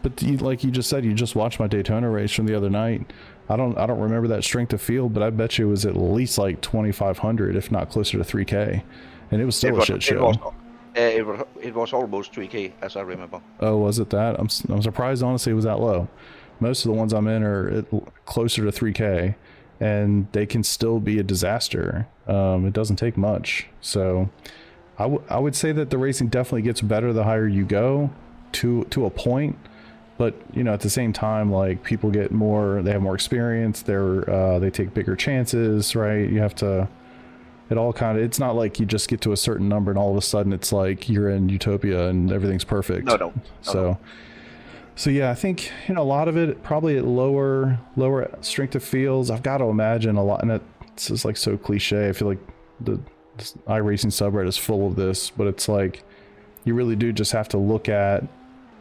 But like you just said, you just watched my Daytona race from the other night. I don't remember that strength of field, but I bet you it was at least like 2,500, if not closer to 3K. And it was still a shit show. It was almost 3K, as I remember. Oh, was it that? I'm surprised, honestly, it was that low. Most of the ones I'm in are closer to 3K, and they can still be a disaster. It doesn't take much. So I would say that the racing definitely gets better the higher you go to a point. But, you know, at the same time, like people get more, they have more experience. They take bigger chances, right? You have to, it all kind of, it's not like you just get to a certain number and all of a sudden it's like you're in utopia and everything's perfect. No. So yeah, I think, you know, a lot of it probably at lower strength of fields. I've got to imagine a lot, and it's just like so cliche. I feel like this iRacing subreddit is full of this, but it's like you really do just have to look at,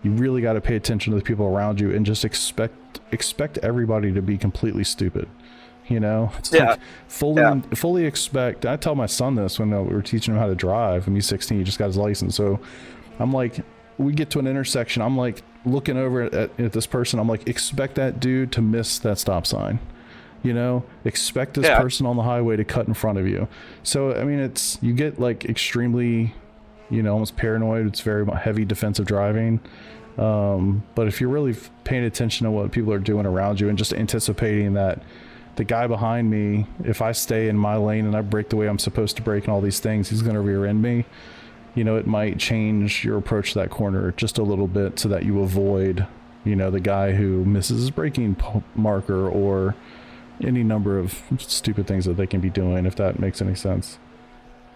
you really got to pay attention to the people around you and just expect everybody to be completely stupid. You know, it's like fully expect. I tell my son this when we were teaching him how to drive, and he's 16, he just got his license. So I'm like, we get to an intersection, I'm like looking over at this person, I'm like, expect that dude to miss that stop sign. You know, expect this person on the highway to cut in front of you. So I mean, you get like extremely, you know, almost paranoid. It's very heavy defensive driving. But if you're really paying attention to what people are doing around you and just anticipating that the guy behind me, if I stay in my lane and I brake the way I'm supposed to brake and all these things, he's going to rear end me. You know, it might change your approach to that corner just a little bit so that you avoid, you know, the guy who misses his braking marker or any number of stupid things that they can be doing, if that makes any sense.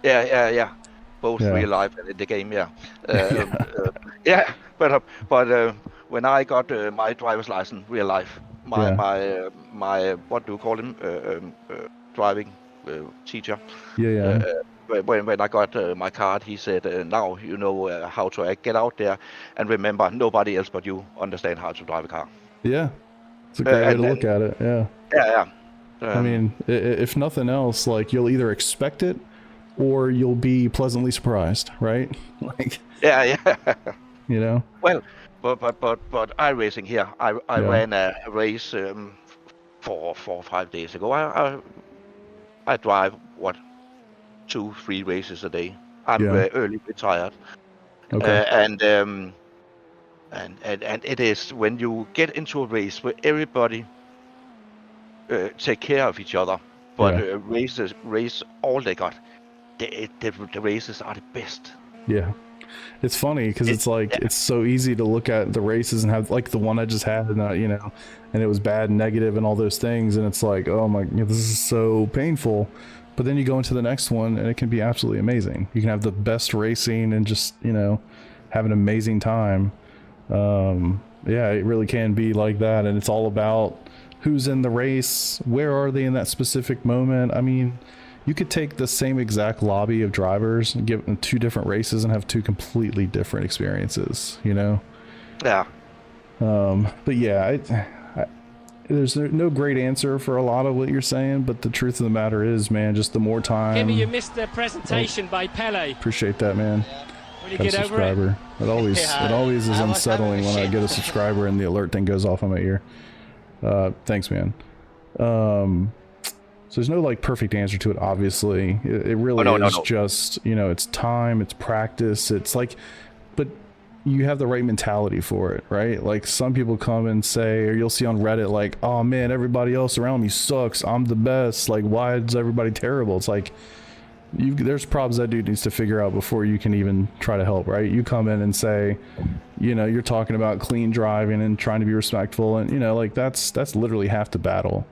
Yeah. Both real life and in the game, But when I got my driver's license, real life, my what do you call him? Driving teacher. When I got my card, he said, now you know how to get out there, and remember, nobody else but you understand how to drive a car. Yeah, it's a great way to look at it. Yeah. I mean, if nothing else, like you'll either expect it or you'll be pleasantly surprised, right? Like, yeah. You know. Well, but iRacing here, I ran a race 4 or 5 days ago. I drive 2-3 races a day. I'm early retired. Okay. And it is when you get into a race where everybody take care of each other, but race all they got. The races are the best. Yeah. It's funny because it's like it's so easy to look at the races and have like the one I just had, and you know, and it was bad and negative and all those things, and it's like, oh my, this is so painful. But then you go into the next one and it can be absolutely amazing. You can have the best racing and just, you know, have an amazing time. Yeah, it really can be like that, and it's all about who's in the race, where are they in that specific moment. I mean, you could take the same exact lobby of drivers and give them 2 different races and have 2 completely different experiences, you know? Yeah. But yeah, there's no great answer for a lot of what you're saying, but the truth of the matter is, man, just the more time... Kimmy, you missed the presentation by Pele. Appreciate that, man. Will you get over it? It always is unsettling when I get a subscriber and the alert thing goes off on my ear. Thanks, man. So there's no like perfect answer to it, obviously. It really is just, you know, it's time, it's practice, it's like, but you have the right mentality for it, right? Like some people come and say, or you'll see on Reddit, like, oh man, everybody else around me sucks, I'm the best, like why is everybody terrible? It's like, there's problems that dude needs to figure out before you can even try to help, right? You come in and say, you know, you're talking about clean driving and trying to be respectful, and you know, like that's literally half the battle.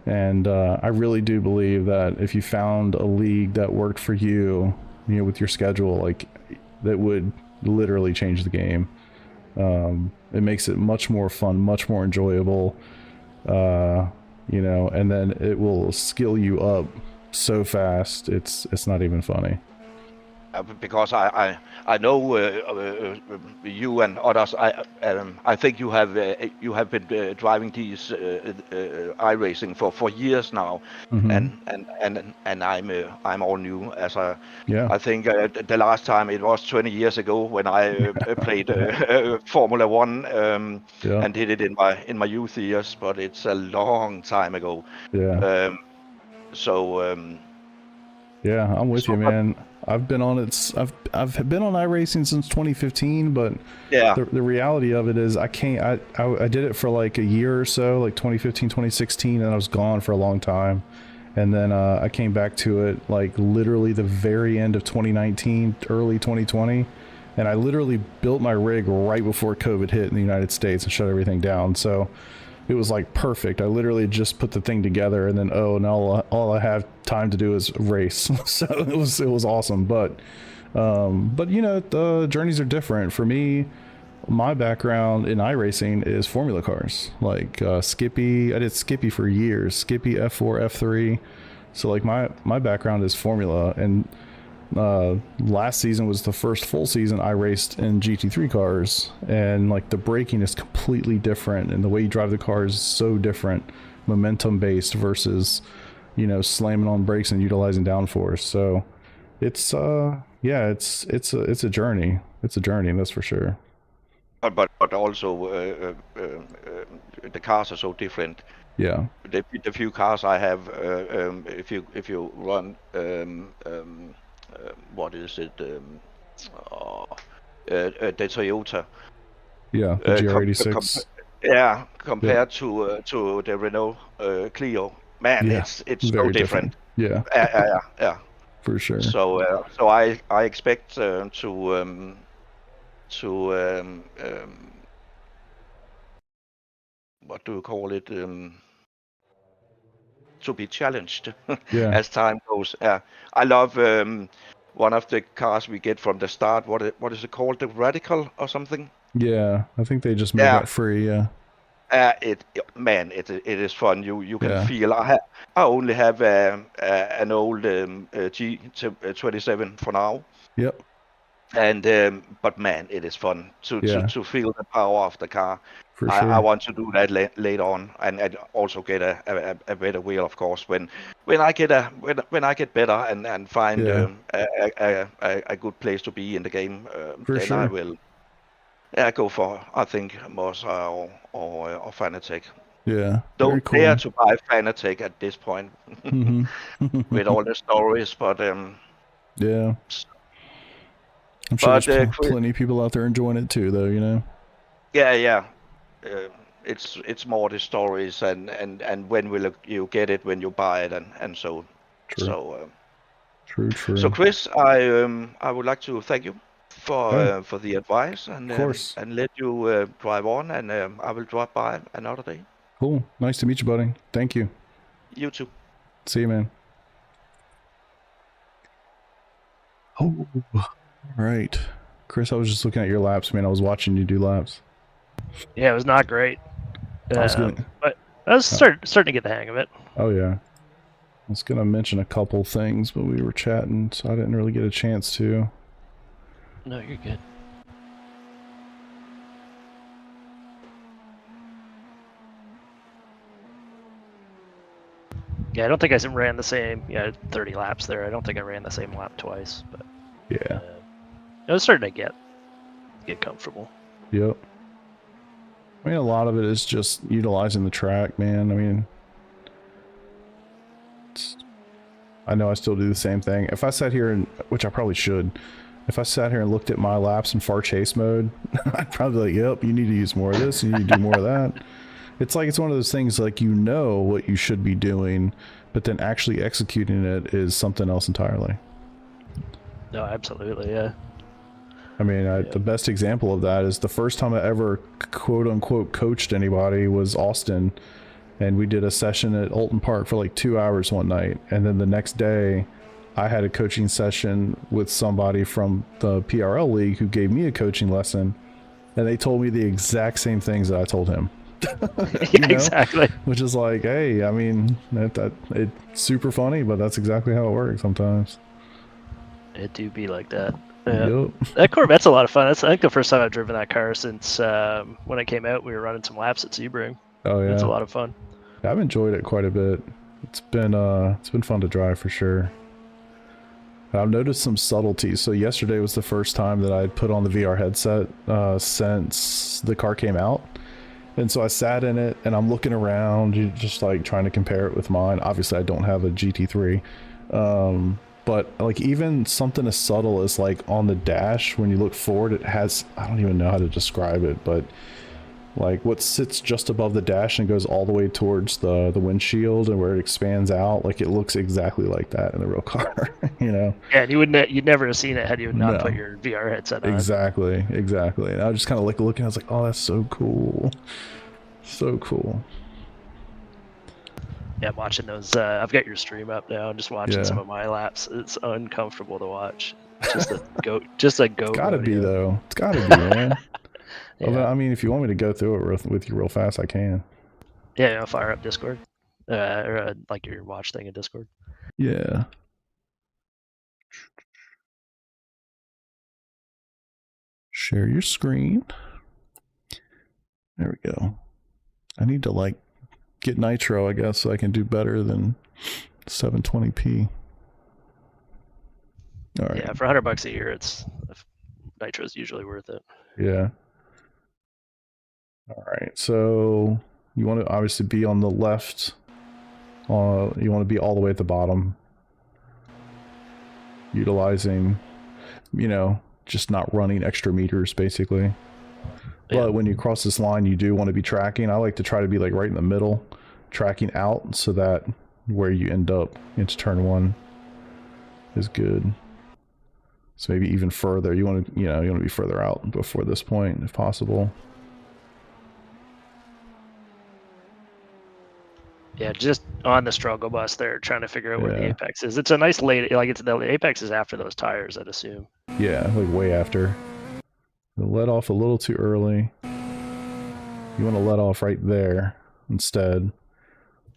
And I really do believe that if you found a league that worked for you, you know, with your schedule, like that would literally change the game. It makes it much more fun, much more enjoyable, you know, and then it will skill you up so fast, it's not even funny. because I know you and others. I think you have been driving these iRacing for years now, and I'm all new. I think the last time it was 20 years ago when I played Formula One and did it in my youth years, but it's a long time ago. Yeah, I'm with you, man. I've been on it. I've been on iRacing since 2015, but the reality of it is I can't. I did it for like a year or so, like 2015, 2016, and I was gone for a long time. And then I came back to it like literally the very end of 2019, early 2020, and I literally built my rig right before COVID hit in the United States and shut everything down. So it was like perfect. I literally just put the thing together, and then now all I have time to do is race. So it was awesome. But you know, the journeys are different. For me, my background in iRacing is formula cars, like Skippy. I did Skippy for years. Skippy, F4, F3. So like my background is formula, and last season was the first full season I raced in GT3 cars, and like the braking is completely different, and the way you drive the car is so different, momentum based versus, you know, slamming on brakes and utilizing downforce. So it's it's a journey. It's a journey, that's for sure. But also the cars are so different. Yeah. The few cars I have, if you run what is it? The Toyota. Yeah, the GR86. Compared to the Renault Clio, man, it's so different. Yeah. Yeah. For sure. So I expect what do you call it? To be challenged as time goes. I love one of the cars we get from the start. What is it called? The Radical or something? Yeah, I think they just made that free. Yeah. It is fun. You can feel. I only have an old G27 for now. Yep. And but man, it is fun to feel the power of the car. For sure. I want to do that later on, and also get a better wheel, of course. When I get better and find a good place to be in the game, then I will go for, I think, Mossa or Fanatec. Yeah. Don't dare to buy Fanatec at this point with all the stories, but yeah. I'm sure there's plenty of people out there enjoying it too, though. You know. Yeah. It's more the stories and when will you get it when you buy it and so. True. So. True. So Chris, I would like to thank you for the advice and let you drive on, and I will drop by another day. Cool. Nice to meet you, buddy. Thank you. You too. See you, man. Oh. All right, Chris, I was just looking at your laps, man. I was watching you do laps. Yeah, it was not great. But I was starting to get the hang of it. Oh, yeah. I was going to mention a couple things, but we were chatting, so I didn't really get a chance to. No, you're good. Yeah, I don't think I ran the same. 30 laps there. I don't think I ran the same lap twice, but yeah. I was starting to get comfortable. Yep. I mean, a lot of it is just utilizing the track, man. I mean, I know I still do the same thing. If I sat here and, which I probably should, if I sat here and looked at my laps in far chase mode, I'd probably be like, yep, you need to use more of this, you need to do more of that. It's like, it's one of those things, like, you know what you should be doing, but then actually executing it is something else entirely. No, absolutely, yeah. I mean, the best example of that is the first time I ever quote-unquote coached anybody was Austin, and we did a session at Alton Park for like 2 hours one night, and then the next day I had a coaching session with somebody from the PRL League who gave me a coaching lesson, and they told me the exact same things that I told him. You know? Exactly. Which is like, hey, I mean, it's super funny, but that's exactly how it works sometimes. It do be like that. Yeah. Yup. That Corvette's a lot of fun. That's I think the first time I've driven that car since when it came out. We were running some laps at Sebring. Oh yeah. It's a lot of fun. I've enjoyed it quite a bit. It's been fun to drive for sure. I've noticed some subtleties. So yesterday was the first time that I'd put on the VR headset since the car came out. And so I sat in it and I'm looking around, just like trying to compare it with mine. Obviously I don't have a GT3. But like even something as subtle as like on the dash, when you look forward, it has, I don't even know how to describe it, but like what sits just above the dash and goes all the way towards the windshield and where it expands out, like it looks exactly like that in the real car, you know? Yeah, and you'd never have seen it had you not No. put your VR headset on. Exactly. And I was just kind of like looking, I was like, oh, that's so cool. So cool. Yeah, I'm watching those. I've got your stream up now and just watching some of my laps. It's uncomfortable to watch. Just a goat. Just a goat. It's gotta be rodeo. though. It's gotta be, man. Yeah. Although, I mean, if you want me to go through it with you real fast, I can. Yeah, I'll fire up Discord. Or like your watch thing in Discord. Yeah. Share your screen. There we go. I need to like get nitro, I guess, so I can do better than 720p. All right. Yeah, for $100 a year, Nitro's usually worth it. Yeah. All right. So you want to obviously be on the left. You want to be all the way at the bottom. Utilizing, you know, just not running extra meters, basically. Yeah. But when you cross this line, you do want to be tracking. I like to try to be like right in the middle, tracking out, so that where you end up into turn one is good. So maybe even further. You want to be further out before this point, if possible. Yeah, just on the struggle bus there, trying to figure out where the Yeah. apex is. It's a nice late, like the apex is after those tires, I'd assume. Yeah, like way after. You let off a little too early. You want to let off right there instead.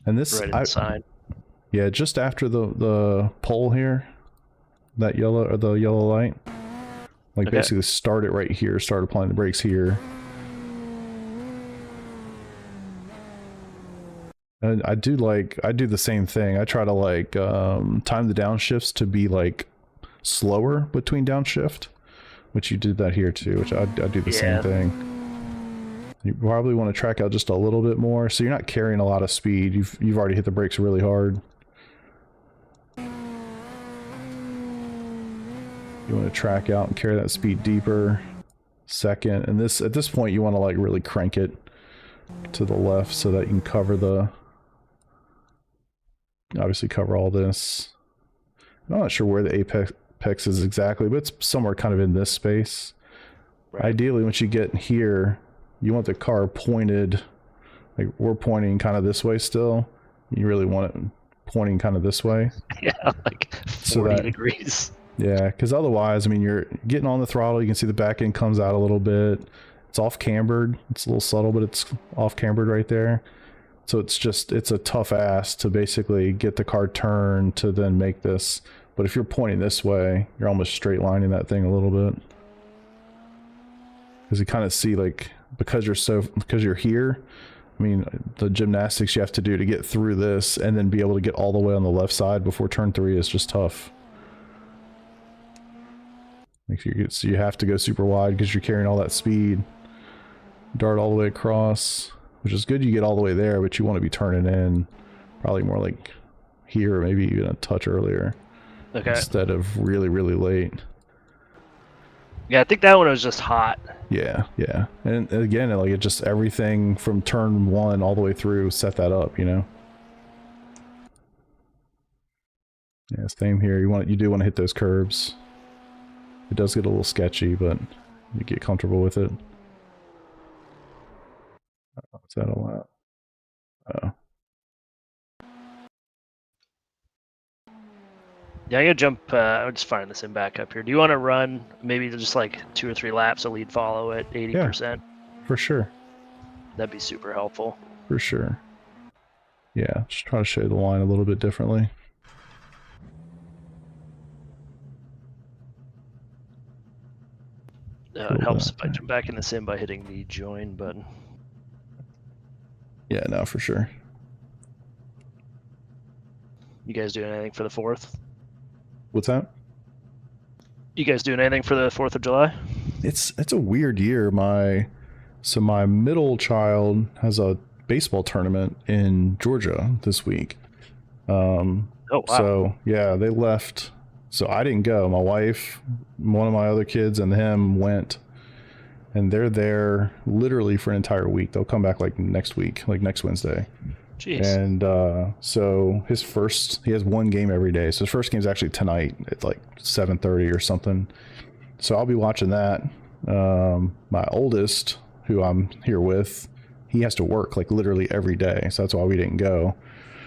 And this, Right in the sign. yeah, just after the pole here, that yellow or the yellow light. Like Okay. basically start it right here. Start applying the brakes here. And I do the same thing. I try to like time the downshifts to be like slower between downshift, which you did that here too, which I do the same thing. You probably want to track out just a little bit more, so you're not carrying a lot of speed. You've already hit the brakes really hard. You want to track out and carry that speed deeper. Second, and at this point you want to like really crank it to the left so that you can cover obviously cover all this. I'm not sure where the apex is exactly, but it's somewhere kind of in this space. Right. Ideally, once you get here, you want the car pointed, like we're pointing kind of this way still. You really want it pointing kind of this way. Yeah, like 40 degrees. Yeah, because otherwise, I mean, you're getting on the throttle. You can see the back end comes out a little bit. It's off cambered. It's a little subtle, but it's off cambered right there. So it's a tough ass to basically get the car turned to then make this. But if you're pointing this way, you're almost straight lining that thing a little bit. Because you kind of see, like, because you're here, I mean, the gymnastics you have to do to get through this and then be able to get all the way on the left side before turn 3 is just tough. Like so you have to go super wide because you're carrying all that speed. Dart all the way across, which is good. You get all the way there, but you want to be turning in probably more like here, or maybe even a touch earlier. Okay. Instead of really, really late. Yeah, I think that one was just hot. Yeah, yeah. And again, like it just everything from turn 1 all the way through set that up, you know. Yeah, same here. You do want to hit those curves. It does get a little sketchy, but you get comfortable with it. What's that all out? Oh. Yeah, I'm gonna jump. I'm just firing this in back up here. Do you want to run maybe just like 2 or 3 laps, a lead follow at 80%? Yeah, for sure. That'd be super helpful. For sure. Yeah, just try to show the line a little bit differently. It helps if I jump back in the sim by hitting the join button. Yeah, no, for sure. You guys doing anything for the 4th? What's that? You guys doing anything for the 4th of July? It's a weird year. My middle child has a baseball tournament in Georgia this week. Oh, wow. So yeah, they left. So I didn't go. My wife, one of my other kids, and him went, and they're there literally for an entire week. They'll come back like next week, like next Wednesday. Jeez. And so he has one game every day. So his first game's actually tonight at like 7:30 or something. So I'll be watching that. My oldest, who I'm here with, he has to work like literally every day. So that's why we didn't go.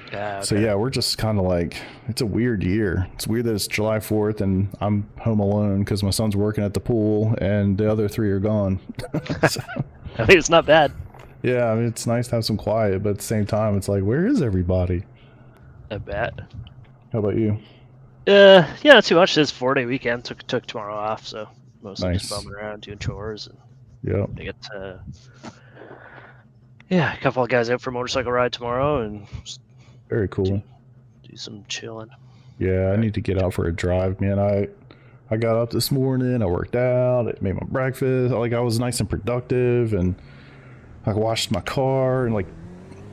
Okay. So yeah, we're just kind of like, it's a weird year. It's weird that it's July 4th and I'm home alone because my son's working at the pool and the other 3 are gone. So, I mean, it's not bad. yeah, I mean, it's nice to have some quiet, but at the same time, it's like, where is everybody? I bet. How about you? Yeah, not too much. This 4-day weekend took tomorrow off, so mostly Nice. just bumming around doing chores and Yep. I get a couple of guys out for a motorcycle ride tomorrow and just Very cool. do some chilling. Yeah, I need to get out for a drive, man. I got up this morning, I worked out, I made my breakfast, like I was nice and productive, and I washed my car and like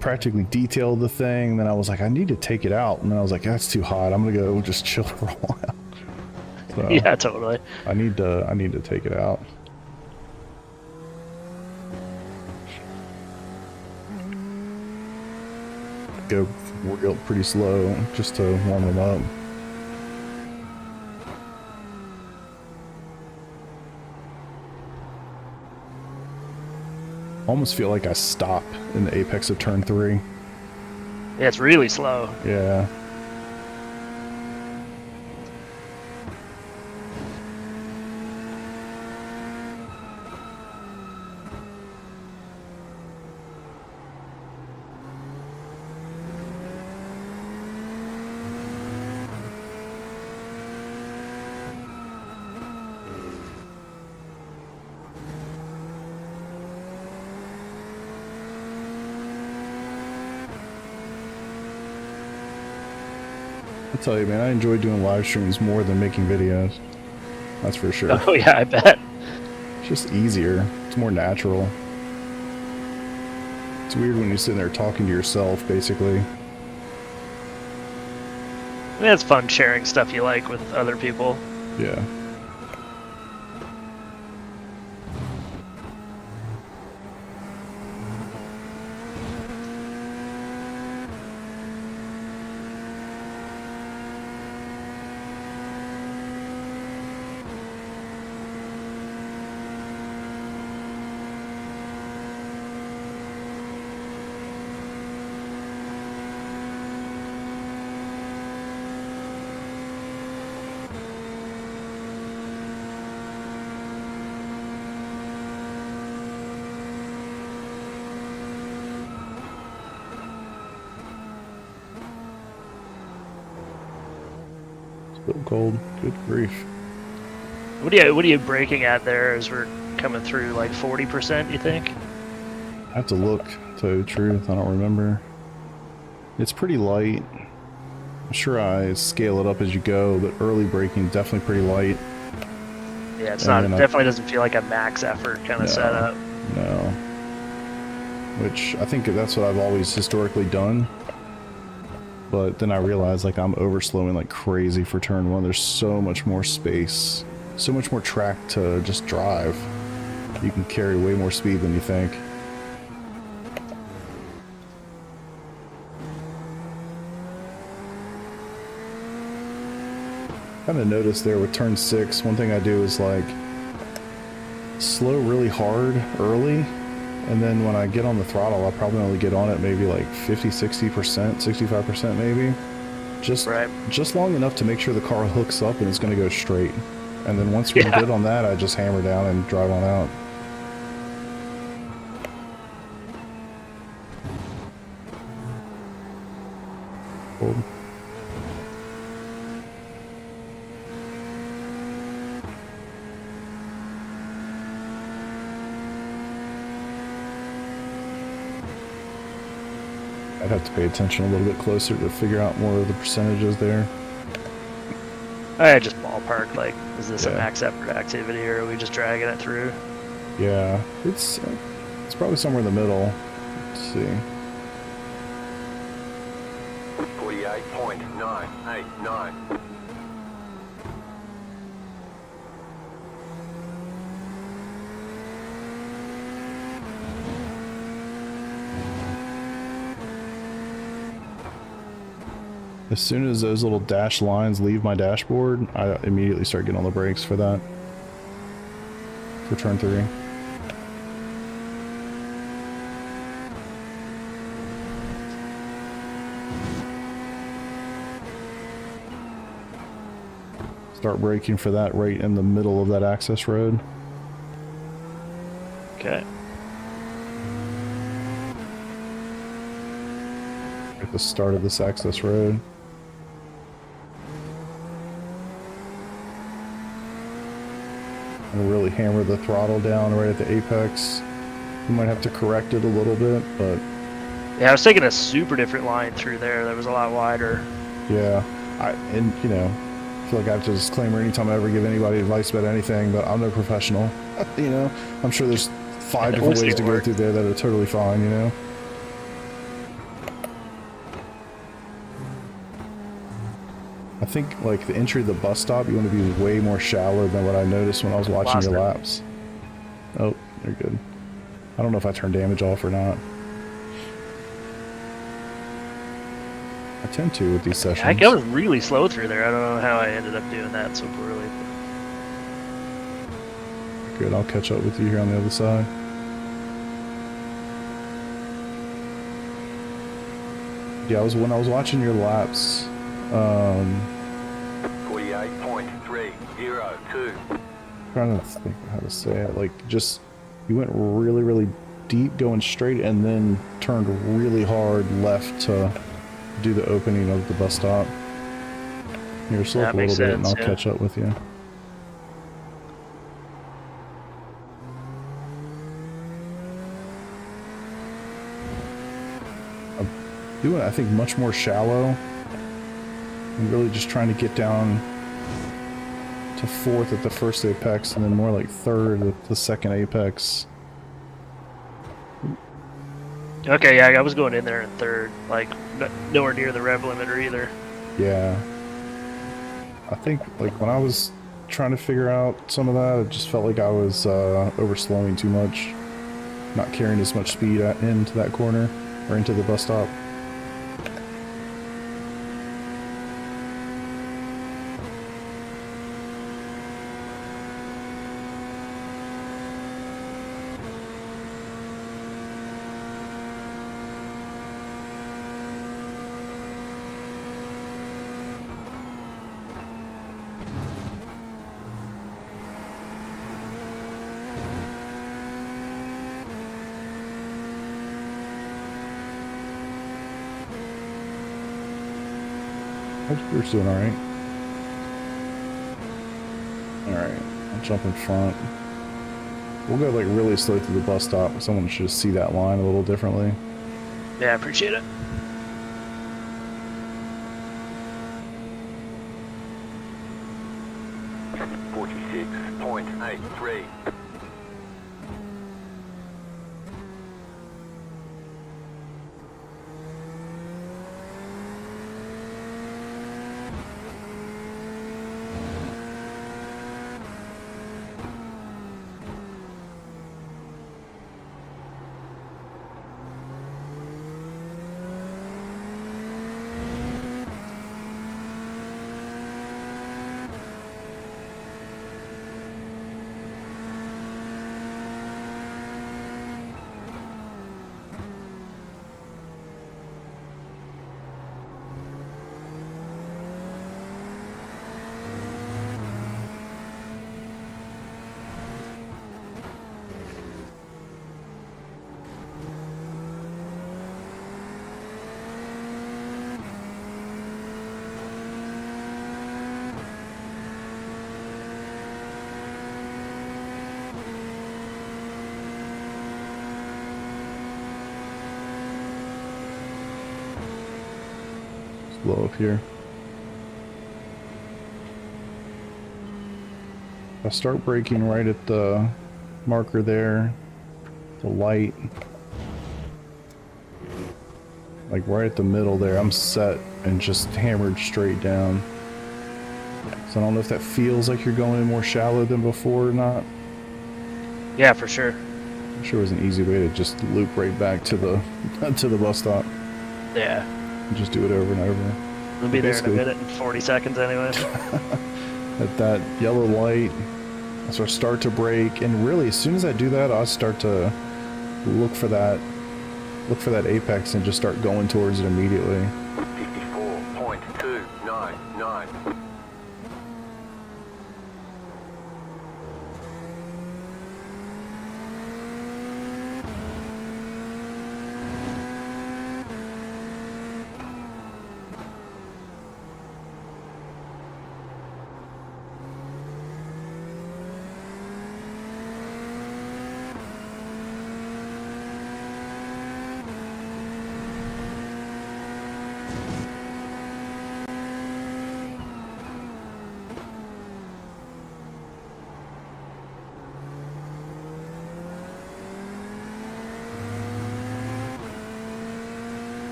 practically detailed the thing. Then I was like, I need to take it out, and then I was like, that's too hot. I'm gonna go just chill for a while. So Yeah, totally. I need to take it out. Go work out pretty slow just to warm them up. Almost feel like I stop in the apex of turn 3. Yeah, it's really slow. Yeah. I tell you, man, I enjoy doing live streams more than making videos. That's for sure. Oh yeah, I bet. It's just easier. It's more natural. It's weird when you're sitting there talking to yourself, basically. I mean, it's fun sharing stuff you like with other people. Yeah. Still cold. Good grief. What are you braking at there as we're coming through, like 40%, you think? I have to look, to tell you the truth. I don't remember. It's pretty light. I'm sure I scale it up as you go, but early braking definitely pretty light. Yeah, it's And not. It definitely doesn't feel like a max effort kind of setup. No. Which I think that's what I've always historically done. But then I realized like I'm overslowing like crazy for turn 1. There's so much more space, so much more track to just drive. You can carry way more speed than you think. Kind of noticed there with turn 6, one thing I do is like slow really hard early, and then when I get on the throttle, I'll probably only get on it maybe like 50, 60%, 65% maybe. Just long enough to make sure the car hooks up and it's going to go straight. And then once we're good on that, I just hammer down and drive on out. Cool. I'd have to pay attention a little bit closer to figure out more of the percentages there. I just ballpark, like, is this a Yeah. max effort activity or are we just dragging it through? Yeah, it's probably somewhere in the middle. Let's see. 48.989. As soon as those little dashed lines leave my dashboard, I immediately start getting on the brakes for that. For turn 3. Start braking for that right in the middle of that access road. Okay. At the start of this access road. And really hammer the throttle down right at the apex. You might have to correct it a little bit, but Yeah, I was taking a super different line through there that was a lot wider. yeah. And you know, I feel like I have to disclaimer anytime I ever give anybody advice about anything, but I'm no professional. You know, I'm sure there's 5 different We'll ways see to it go work. through there that are totally fine, you know? I think, like, the entry of the bus stop, you want to be way more shallow than what I noticed when I was watching your Lost it. laps. Oh, you're good. I don't know if I turned damage off or not. I tend to with these sessions. I was really slow through there. I don't know how I ended up doing that so poorly. Good, I'll catch up with you here on the other side. Yeah, when I was watching your laps, 48.302. trying to think how to say it, like, just, you went really, really deep going straight and then turned really hard left to do the opening of the bus stop. Here, slow That up a little makes bit and I'll sense, yeah. catch up with you. I'm doing it, I think, much more shallow. I'm really just trying to get down to 4th at the first apex and then more like 3rd at the second apex. Okay, yeah, I was going in there in 3rd, like nowhere near the rev limiter either. Yeah. I think, like, when I was trying to figure out some of that, it just felt like I was overslowing too much. Not carrying as much speed into that corner, or into the bus stop. We're doing alright. Alright, I'll jump in front. We'll go like really slow through the bus stop. Someone should just see that line a little differently. Yeah, I appreciate it. .83. blow up here. If I start braking right at the marker there, the light, like right at the middle there, I'm set and just hammered straight down. So I don't know if that feels like you're going in more shallow than before or not. Yeah, for sure. I'm sure it was an easy way to just loop right back to the to the bus stop Yeah. and just do it over and over. We'll be there in a Basically- minute and 40 seconds anyway. At that yellow light, so I start to brake, and really as soon as I do that, I start to look for that apex and just start going towards it immediately. 54.299.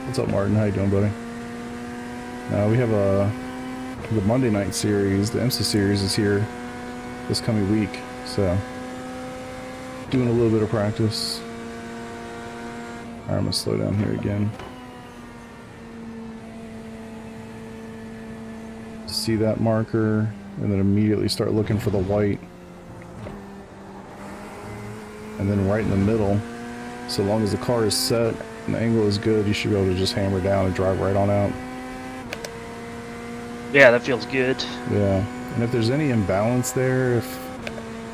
What's up, Martin? How you doing, buddy? We have the Monday night series, the IMSA series is here this coming week, so doing a little bit of practice. Alright, I'm gonna slow down here again. See that marker, and then immediately start looking for the white. And then right in the middle, so long as the car is set and the angle is good, you should be able to just hammer down and drive right on out. Yeah, that feels good. Yeah, and if there's any imbalance there, if,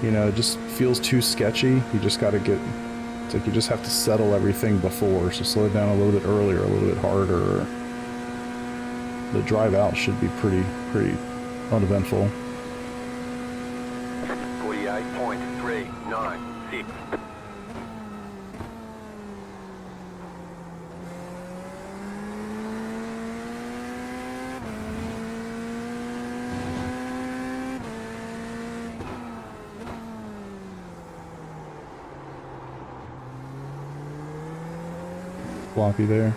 you know, it just feels too sketchy, you just gotta get, it's like you just have to settle everything before, so slow it down a little bit earlier, a little bit harder. The drive out should be pretty uneventful. 48.396. Floppy there.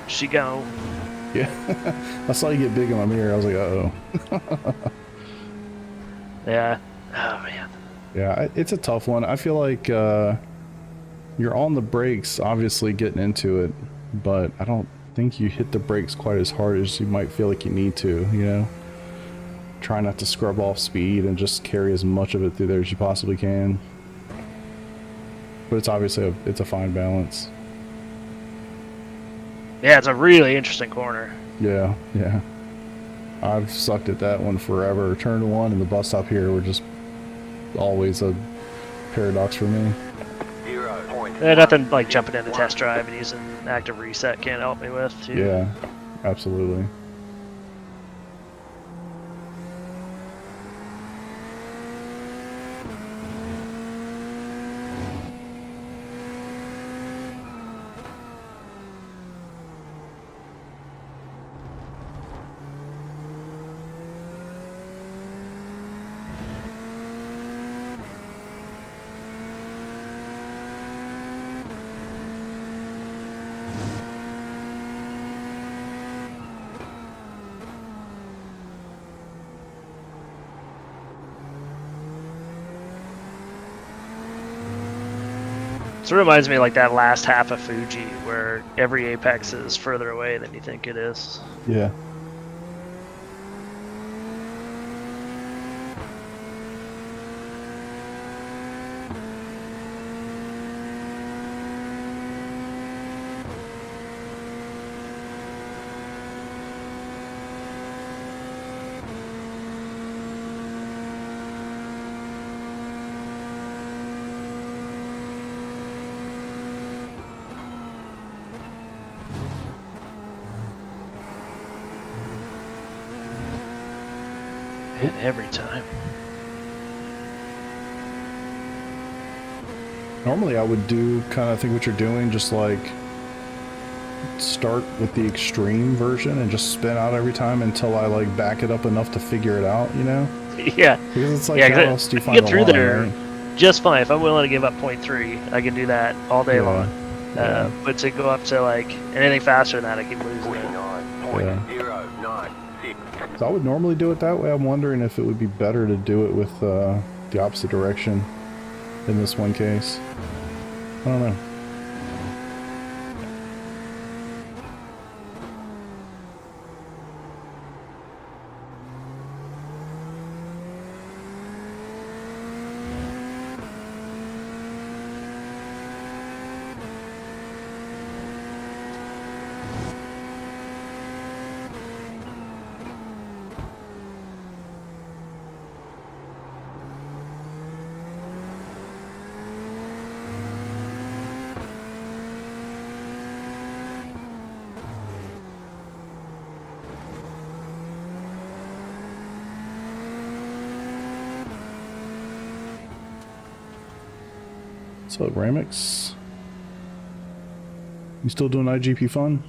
She go. Yeah, I saw you get big in my mirror, I was like, uh-oh. Yeah. Oh, man. Yeah, it's a tough one. I feel like you're on the brakes, obviously getting into it, but I don't think you hit the brakes quite as hard as you might feel like you need to, you know? Try not to scrub off speed and just carry as much of it through there as you possibly can. But it's obviously it's a fine balance. Yeah, it's a really interesting corner. Yeah, yeah. I've sucked at that one forever. Turn one and the bus stop here were just always a paradox for me. 0.1. Nothing like jumping into test drive and using active reset can't help me with, too. Yeah, absolutely. So it reminds me of like that last half of Fuji, where every apex is further away than you think it is. Yeah. And every time. Normally I would do kind of think what you're doing, just like start with the extreme version and just spin out every time until I like back it up enough to figure it out, you know? Yeah. Because it's like, Yeah, how 'cause else do you I find get the through line, there right? just fine. If I'm willing to give up 0.3, I can do that all day long. Yeah. But to go up to like anything faster than that, I keep losing it. 49.096. So I would normally do it that way. I'm wondering if it would be better to do it with the opposite direction in this one case. I don't know. What's up, Ramix? You still doing IGP fun?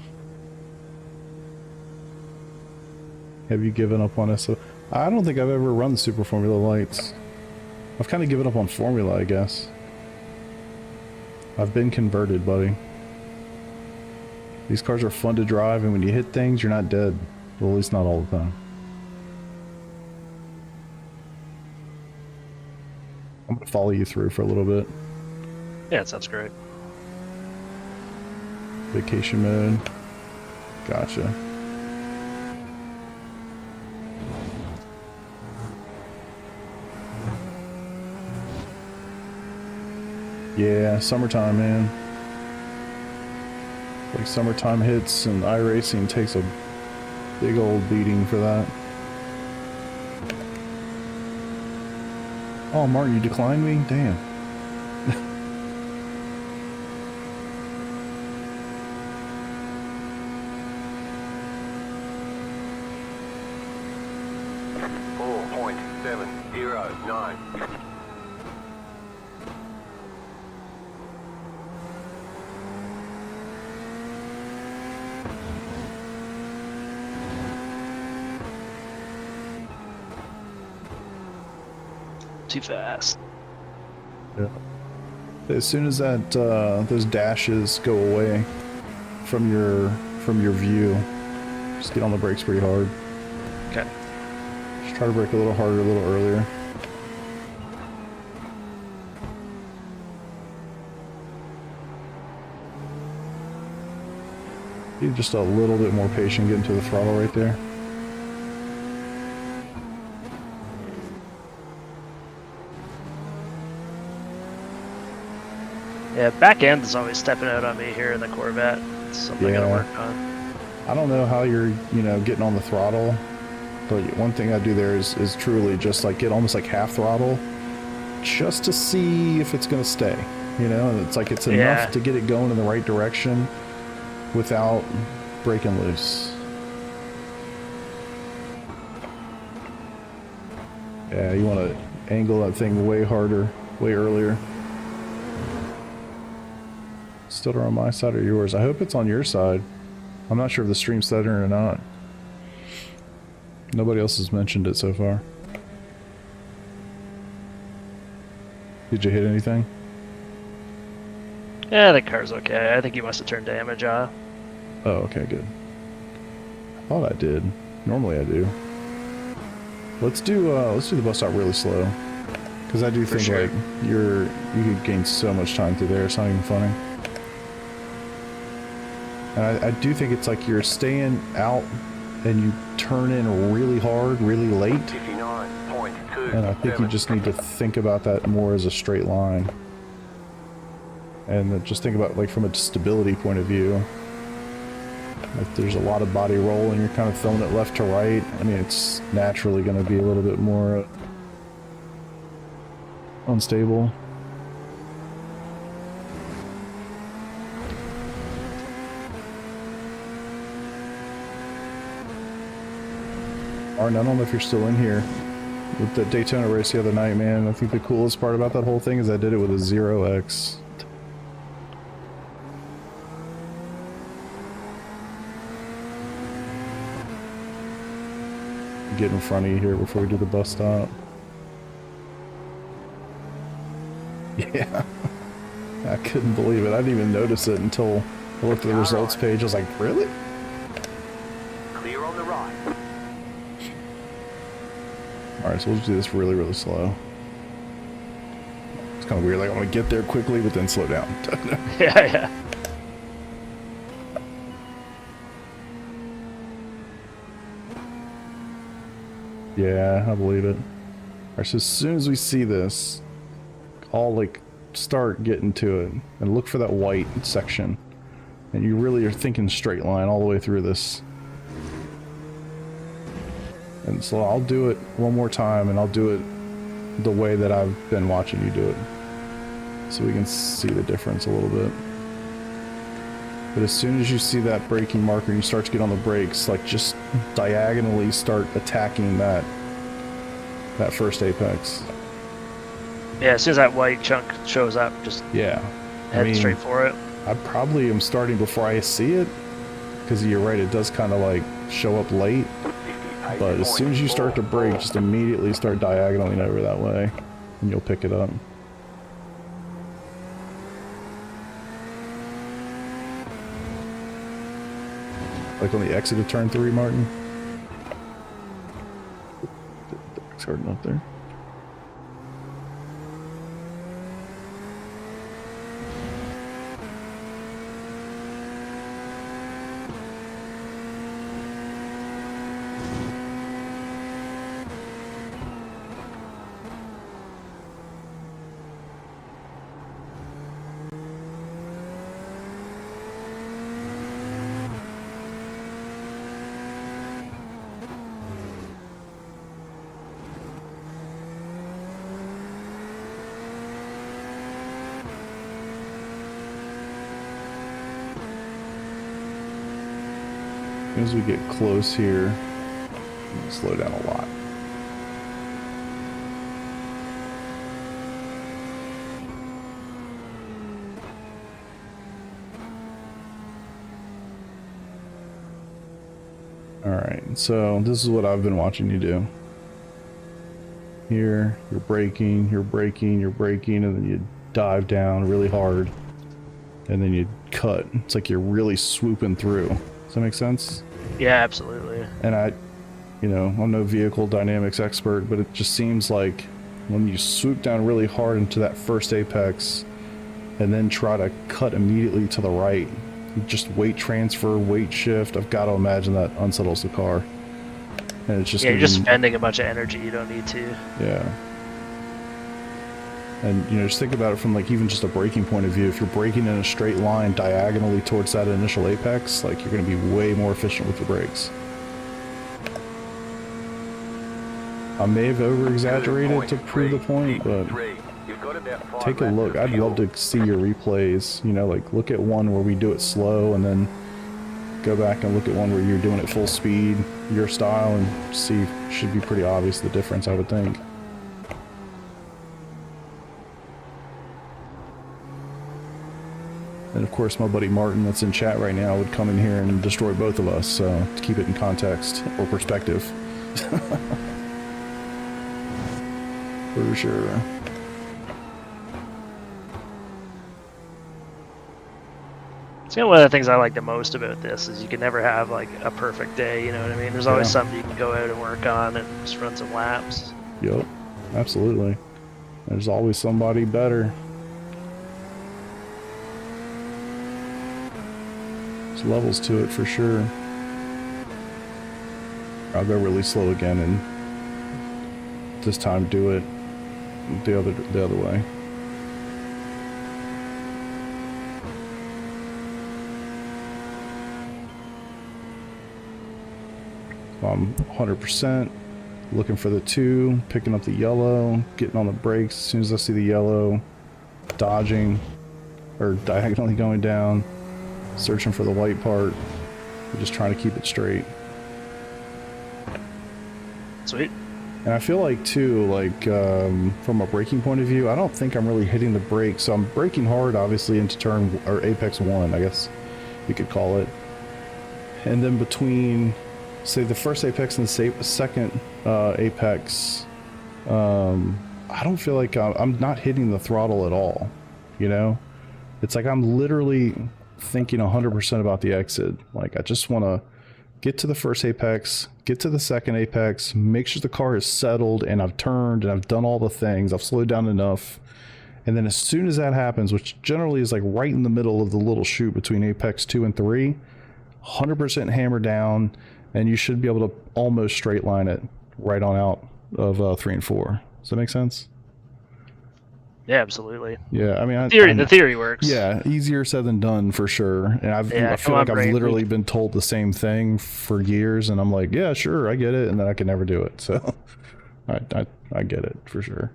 Have you given up on SO? I don't think I've ever run the Super Formula Lights. I've kind of given up on Formula, I guess. I've been converted, buddy. These cars are fun to drive, and when you hit things, you're not dead. Well, at least not all the time. I'm gonna follow you through for a little bit. Yeah, it sounds great. Vacation mode. Gotcha. Yeah, summertime, man. Like summertime hits and iRacing takes a big old beating for that. Oh, Martin, you declined me? Damn. Too fast. Yeah. As soon as that those dashes go away from your view, just get on the brakes pretty hard. Okay. Just try to brake a little harder, a little earlier. Be just a little bit more patient getting to the throttle right there. Yeah, back end is always stepping out on me here in the Corvette. It's something I gotta Yeah. work on. I don't know how you're, getting on the throttle, but one thing I do there is truly just like get almost like half throttle, just to see if it's gonna stay. And it's like it's enough Yeah. to get it going in the right direction without breaking loose. Yeah, you want to angle that thing way harder, way earlier. Still on my side or yours? I hope it's on your side. I'm not sure if the stream's setting or not. Nobody else has mentioned it so far. Did you hit anything? Yeah, the car's okay. I think you must have turned damage off. Oh, okay, good. I thought I did. Normally I do. Let's do the bus stop really slow. Because I do For think sure. like you could gain so much time through there. It's not even funny. And I do think it's like you're staying out and you turn in really hard, really late. 59.2. And I think you just need to think about that more as a straight line. And then just think about like from a stability point of view. If there's a lot of body roll and you're kind of throwing it left to right, I mean, it's naturally going to be a little bit more unstable. Arn, I don't know if you're still in here. With the Daytona race the other night, man, I think the coolest part about that whole thing is I did it with a 0x. Get in front of you here before we do the bus stop. Yeah. I couldn't believe it. I didn't even notice it until I looked at the results page. I was like, really? Clear on the right. Alright, so we'll just do this really, really slow. It's kind of weird. Like, I want to get there quickly, but then slow down. Yeah. Yeah, I believe it. Alright, so as soon as we see this, I'll like start getting to it and look for that white section. And you really are thinking straight line all the way through this. And so I'll do it one more time, and I'll do it the way that I've been watching you do it. So we can see the difference a little bit. But as soon as you see that braking marker and you start to get on the brakes, like just diagonally start attacking that first apex. Yeah, as soon as that white chunk shows up, just Yeah. head straight for it. I probably am starting before I see it, because you're right, it does kind of like show up late. But as soon as you start to brake, just immediately start diagonaling over that way, and you'll pick it up. Like on the exit of turn 3, Martin. It's hard enough there. As we get close here, we'll slow down a lot. Alright, so this is what I've been watching you do. Here, you're braking, you're braking, you're braking, and then you dive down really hard. And then you cut. It's like you're really swooping through. Does that make sense? Yeah, absolutely. And I'm no vehicle dynamics expert, but it just seems like when you swoop down really hard into that first apex and then try to cut immediately to the right, just weight transfer, weight shift, I've got to imagine that unsettles the car. And it's just you're just spending a bunch of energy you don't need to. Yeah. And, just think about it from, like, even just a braking point of view. If you're braking in a straight line diagonally towards that initial apex, like, you're going to be way more efficient with your brakes. I may have over-exaggerated to prove the point, but take a look. I'd love to see your replays. Like, look at one where we do it slow, and then go back and look at one where you're doing it full speed, your style, and see. Should be pretty obvious the difference, I would think. And of course, my buddy Martin that's in chat right now would come in here and destroy both of us, so to keep it in context or perspective. For sure. So one of the things I like the most about this is you can never have like a perfect day, you know what I mean? There's always something you can go out and work on and just run some laps. Yep, absolutely. There's always somebody better. There's levels to it for sure. I'll go really slow again and this time do it the other way. I'm 100%, looking for the 2, picking up the yellow, getting on the brakes as soon as I see the yellow, dodging, or diagonally going down, searching for the white part, just trying to keep it straight. Sweet. And I feel like too, like from a braking point of view, I don't think I'm really hitting the brakes. So I'm braking hard, obviously, into turn or apex 1, I guess you could call it. And then between, say, the first apex and the second apex, I don't feel like I'm not hitting the throttle at all. You know, it's like I'm literally thinking 100% about the exit. Like I just want to get to the first apex, get to the second apex, make sure the car is settled and I've turned and I've done all the things, I've slowed down enough. And then as soon as that happens, which generally is like right in the middle of the little chute between apex 2 and 3, 100% hammer down, and you should be able to almost straight line it right on out of 3 and 4. Does that make sense? Yeah, absolutely. Yeah, I mean, the theory works. Yeah, easier said than done for sure. And I feel like I've literally been told the same thing for years, and I'm like, yeah, sure, I get it, and then I can never do it. So I get it for sure.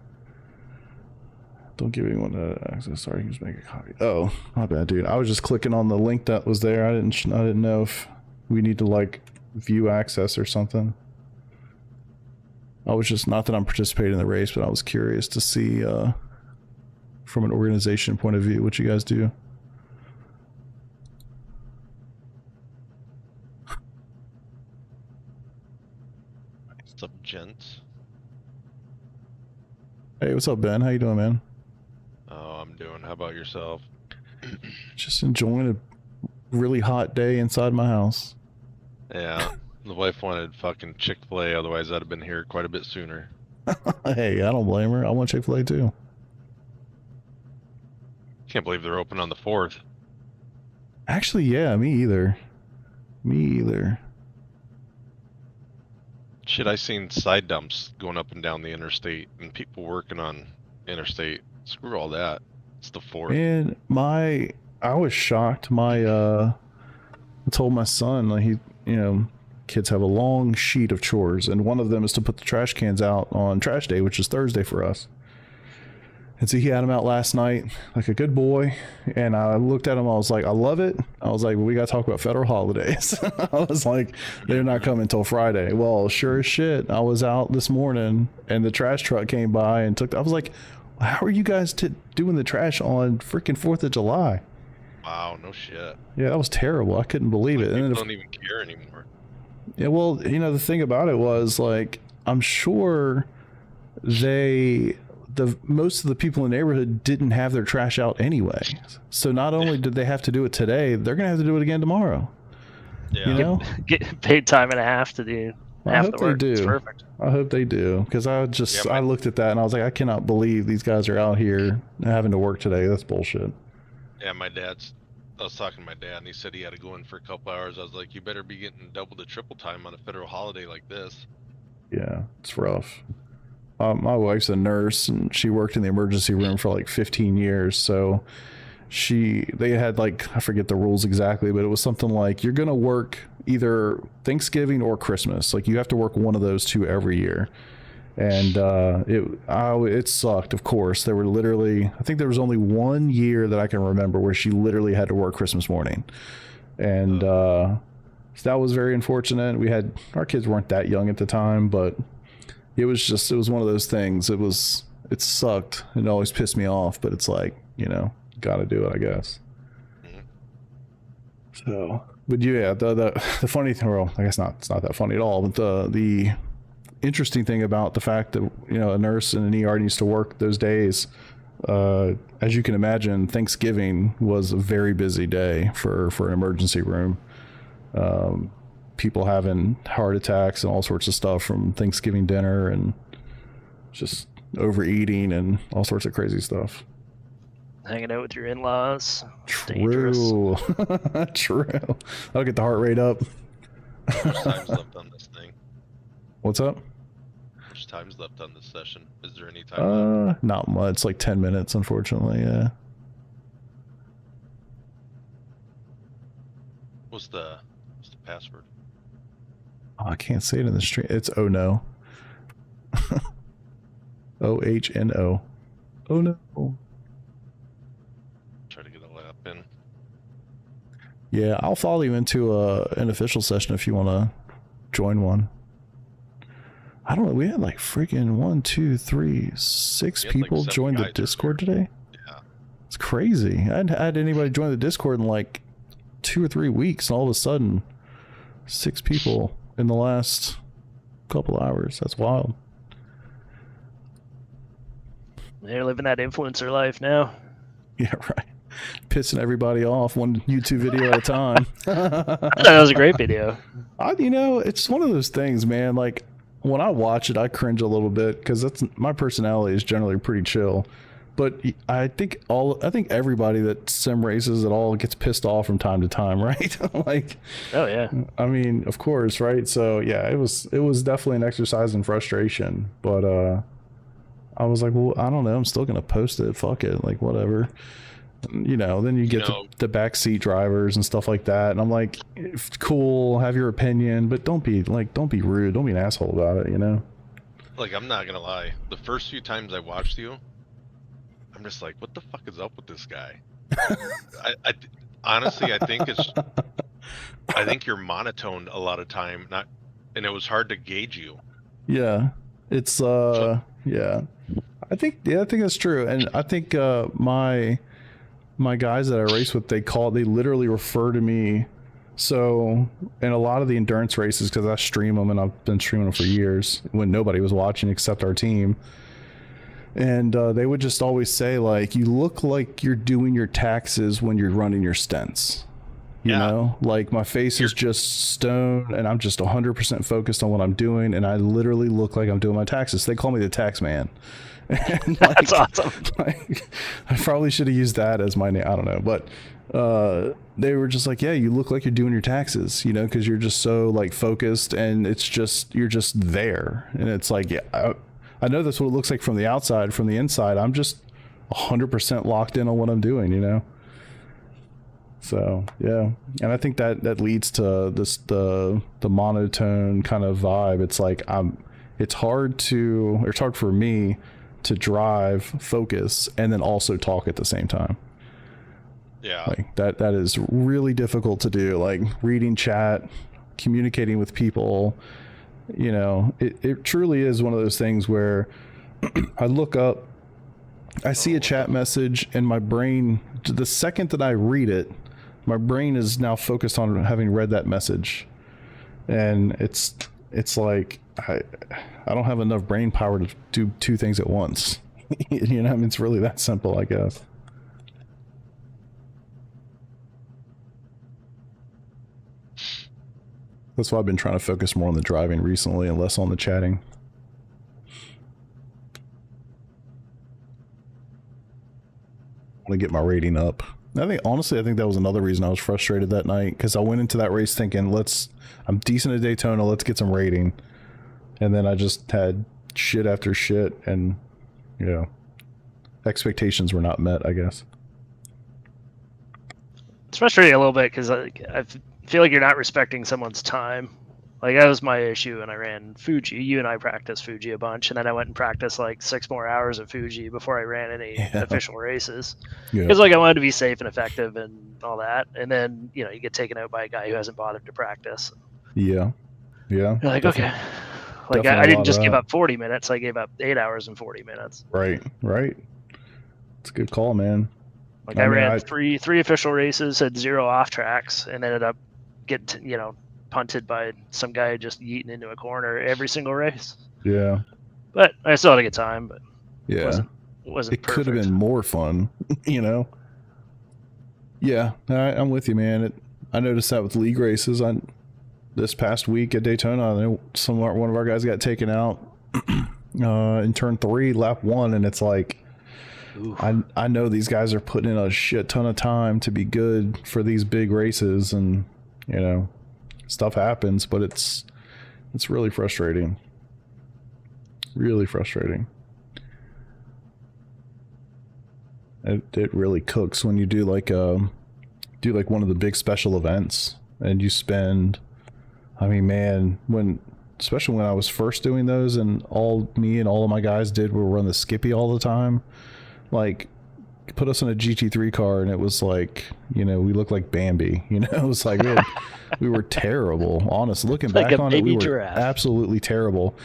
Don't give anyone access. Sorry, just make a copy. Oh, my bad, dude. I was just clicking on the link that was there. I didn't know if we need to like view access or something. I was just, not that I'm participating in the race, but I was curious to see from an organization point of view what you guys do. What's up, gents? Hey, what's up, Ben? How you doing, man? Oh, I'm doing. How about yourself? Just enjoying a really hot day inside my house. Yeah, the wife wanted fucking Chick-fil-A, otherwise I'd have been here quite a bit sooner. Hey, I don't blame her. I want Chick-fil-A too. Can't believe they're open on the 4th. Actually, yeah, me either. Me either. Shit, I seen side dumps going up and down the interstate and people working on interstate. Screw all that. It's the 4th. And I was shocked. I told my son, like, kids have a long sheet of chores, and one of them is to put the trash cans out on trash day, which is Thursday for us. And so he had them out last night, like a good boy. And I looked at him, I was like, I love it. I was like, well, we got to talk about federal holidays. I was like, they're not coming until Friday. Well, sure as shit, I was out this morning and the trash truck came by and I was like, how are you guys doing the trash on freaking 4th of July? Wow, no shit. Yeah, that was terrible. I couldn't believe it. People And don't even care anymore. Yeah, well, the thing about it was, like, I'm sure most of the people in the neighborhood didn't have their trash out anyway. So not only did they have to do it today, they're going to have to do it again tomorrow. Yeah. Get paid time and a half to do half the work. They do. It's perfect. I hope they do, because I looked at that and I was like, I cannot believe these guys are out here having to work today. That's bullshit. Yeah, I was talking to my dad and he said he had to go in for a couple hours. I was like, you better be getting double to triple time on a federal holiday like this. Yeah, it's rough. My wife's a nurse and she worked in the emergency room for like 15 years. So they had, like, I forget the rules exactly, but it was something like, you're going to work either Thanksgiving or Christmas. Like, you have to work one of those two every year. And it sucked, of course. There were literally, I think there was only 1 year that I can remember where she literally had to work Christmas morning. And so that was very unfortunate. Our kids weren't that young at the time, but it was one of those things. It sucked. It always pissed me off, but it's like, gotta do it, I guess. So, but yeah, the funny thing, well, I guess it's not that funny at all, but the interesting thing about the fact that, a nurse in an ER needs to work those days, as you can imagine, Thanksgiving was a very busy day for an emergency room. People having heart attacks and all sorts of stuff from Thanksgiving dinner, and just overeating and all sorts of crazy stuff. Hanging out with your in-laws. Dangerous. True. True. I'll get the heart rate up. How much time's left on this thing? What's up? How much time's left on this session? Is there any time left? Not much. Like 10 minutes, unfortunately. Yeah. What's the password? Oh, I can't say it in the stream. It's oh no. OHNO. Oh no. Try to get a lap in. Yeah, I'll follow you into an official session if you want to join one. I don't know. We had like freaking 1, 2, 3, 6 people like 7 join the guys Discord earlier. today. Yeah. It's crazy. I hadn't had anybody join the Discord in like 2 or 3 weeks, and all of a sudden, 6 people in the last couple hours. That's wild. They're living that influencer life now. Yeah, right. Pissing everybody off one YouTube video at a time. That was a great video. It's one of those things, man. Like, when I watch it, I cringe a little bit because that's my personality is generally pretty chill. But I think everybody that sim races at all gets pissed off from time to time, right? Like, oh yeah. I mean, of course, right? So yeah, it was definitely an exercise in frustration. But I was like, well, I don't know. I'm still gonna post it. Fuck it. Like, whatever. Then you get the backseat drivers and stuff like that, and I'm like, cool, have your opinion, but don't be rude, don't be an asshole about it, Like, I'm not gonna lie. The first few times I watched you, I'm just like, what the fuck is up with this guy? Honestly, I think you're monotone a lot of time, and it was hard to gauge you. Yeah, it's yeah. I think that's true, and I think my guys that I race with, they literally refer to me. So in a lot of the endurance races, because I stream them and I've been streaming them for years when nobody was watching except our team, and they would just always say, like, you look like you're doing your taxes when you're running your stints. You know, like my face is just stone and I'm just 100% focused on what I'm doing, and I literally look like I'm doing my taxes. They call me the tax man. And that's awesome. Like, I probably should have used that as my name. I don't know, but they were just like, yeah, you look like you're doing your taxes, because you're just so like focused, and you're just there. And it's like, yeah, I know that's what it looks like from the outside. From the inside, I'm just 100% locked in on what I'm doing, So yeah, and I think that leads to the monotone kind of vibe. It's like it's hard for me to drive, focus, and then also talk at the same time. Yeah, like that is really difficult to do. Like reading chat, communicating with people. It truly is one of those things where I look up, I see a chat message, and my brain, the second that I read it, my brain is now focused on having read that message, and it's like I don't have enough brain power to do 2 things at once. It's really that simple, I guess. That's why I've been trying to focus more on the driving recently and less on the chatting. I want to get my rating up. I think that was another reason I was frustrated that night, because I went into that race thinking, I'm decent at Daytona, let's get some rating. And then I just had shit after shit, and expectations were not met, I guess. It's frustrating a little bit because I feel like you're not respecting someone's time. Like, that was my issue when I ran Fuji. You and I practiced Fuji a bunch, and then I went and practiced like 6 more hours of Fuji before I ran any official races. Because I wanted to be safe and effective and all that. And then you get taken out by a guy who hasn't bothered to practice. Yeah. You're like, okay. Like, I didn't just give up 40 minutes. I gave up 8 hours and 40 minutes. Right. It's a good call, man. Like, I ran three official races, had 0 off tracks, and ended up getting, punted by some guy just yeeting into a corner every single race. Yeah. But I still had a good time, but yeah, it wasn't it could have been more fun, Yeah, I'm with you, man. I noticed that with league races. This past week at Daytona, one of our guys got taken out in turn 3, lap 1, and it's like, I know these guys are putting in a shit ton of time to be good for these big races, and you know, stuff happens, but it's really frustrating. Really frustrating. It really cooks when you do like one of the big special events, and you spend, I mean, man, especially when I was first doing those, and me and all of my guys did were run the Skippy all the time. Like, put us in a GT3 car, and it was like, you know, we looked like Bambi. You know, it was like we were terrible. Honestly, looking back on it, we were absolutely terrible.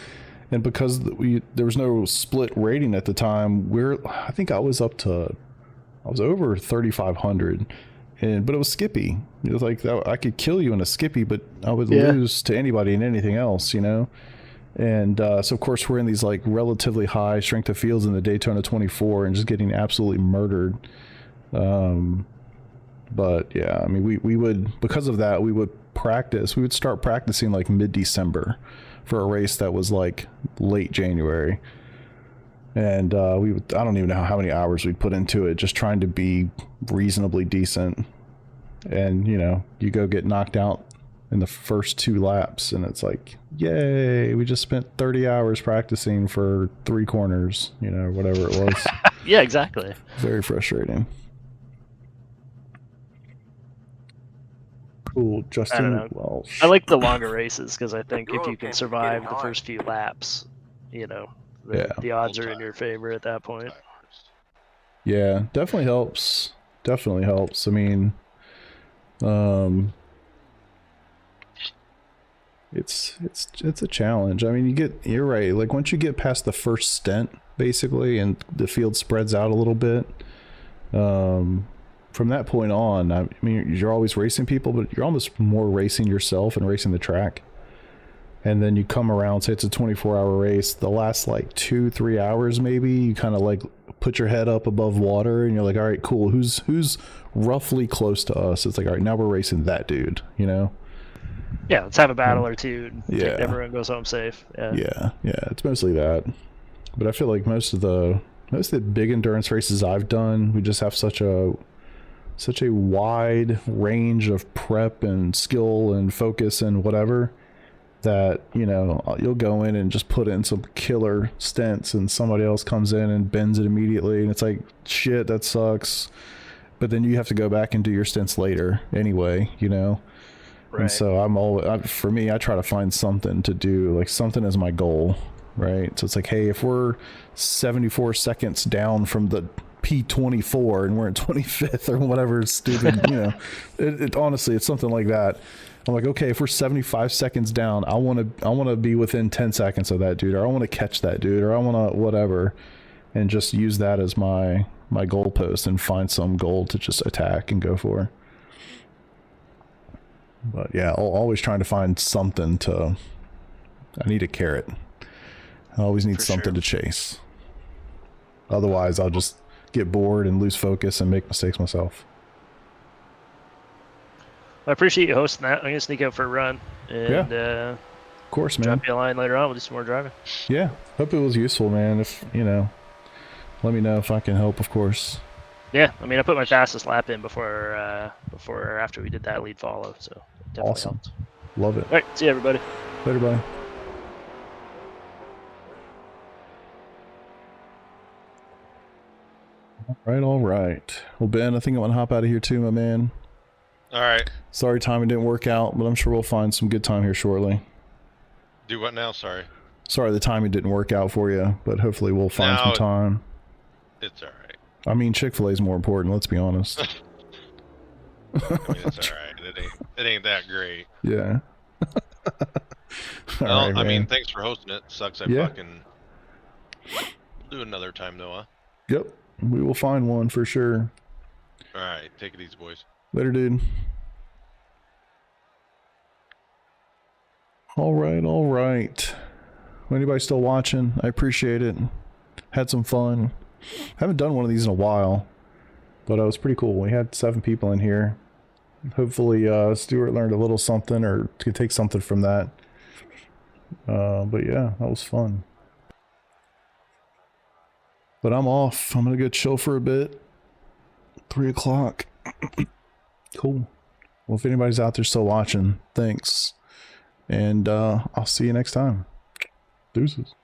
And because there was no split rating at the time, I think I was over 3,500, but it was Skippy. It was like I could kill you in a Skippy, but I would lose to anybody in anything else, you know. And so of course we're in these like relatively high strength of fields in the Daytona 24 and just getting absolutely murdered. But yeah, I mean, we would, because of that, we would start practicing like mid-December for a race that was like late January. And I don't even know how many hours we'd put into it, just trying to be reasonably decent. And, you know, you go get knocked out in the first 2 laps, and it's like, yay, we just spent 30 hours practicing for 3 corners, you know, whatever it was. Yeah, exactly. Very frustrating. Cool, Justin Welsh. I like the longer races because I think if you can survive the first few laps, you know, the odds are in your favor at that point. Yeah, definitely helps. Definitely helps. I mean, it's a challenge. I mean, you're right. Like, once you get past the first stint, basically, and the field spreads out a little bit, from that point on, I mean, you're always racing people, but you're almost more racing yourself and racing the track. And then you come around, say it's a 24-hour race, the last like 2-3 hours maybe, you kind of like put your head up above water, and you're like, all right, cool, who's roughly close to us? It's like, all right, now we're racing that dude, you know? Yeah, let's have a battle or two. And everyone goes home safe. Yeah, it's mostly that. But I feel like most of the big endurance races I've done, we just have such a wide range of prep and skill and focus and whatever, that, you know, you'll go in and just put in some killer stints, and somebody else comes in and bends it immediately, and it's like, shit, that sucks. But then you have to go back and do your stints later anyway, you know. Right. And so for me, I try to find something to do, like something as my goal, right? So it's like, hey, if we're 74 seconds down from the P24 and we're in 25th or whatever stupid, you know, it honestly, it's something like that. I'm like, okay, if we're 75 seconds down, I want to be within 10 seconds of that dude, or I want to catch that dude, or I want to whatever, and just use that as my goalpost and find some goal to just attack and go for. But yeah, always trying to find something I need a carrot. I always need something to chase. Otherwise, I'll just get bored and lose focus and make mistakes myself. I appreciate you hosting that. I'm going to sneak out for a run. And, of course, man. Drop you a line later on. We'll do some more driving. Yeah. Hope it was useful, man. If, you know, let me know if I can help, of course. Yeah. I mean, I put my fastest lap in before or after we did that lead follow. So it definitely helped. Love it. All right. See you, everybody. Later, bye. All right. Well, Ben, I think I'm going to hop out of here too, my man. All right. Sorry timing didn't work out, but I'm sure we'll find some good time here shortly. Do what now? Sorry. Sorry the timing didn't work out for you, but hopefully we'll find some time. It's all right. I mean, Chick-fil-A is more important, let's be honest. I mean, it's all right. It ain't that great. Yeah. Well, right, I mean, thanks for hosting it. Sucks I fucking... We'll do another time, though, huh? Yep. We will find one for sure. All right. Take it easy, boys. Later, dude. All right. Anybody still watching? I appreciate it. Had some fun. Haven't done one of these in a while, but it was pretty cool. We had 7 people in here. Hopefully, Stuart learned a little something or could take something from that. But yeah, that was fun. But I'm off. I'm gonna go chill for a bit. 3 o'clock. Cool. Well, if anybody's out there still watching, thanks. And I'll see you next time. Deuces.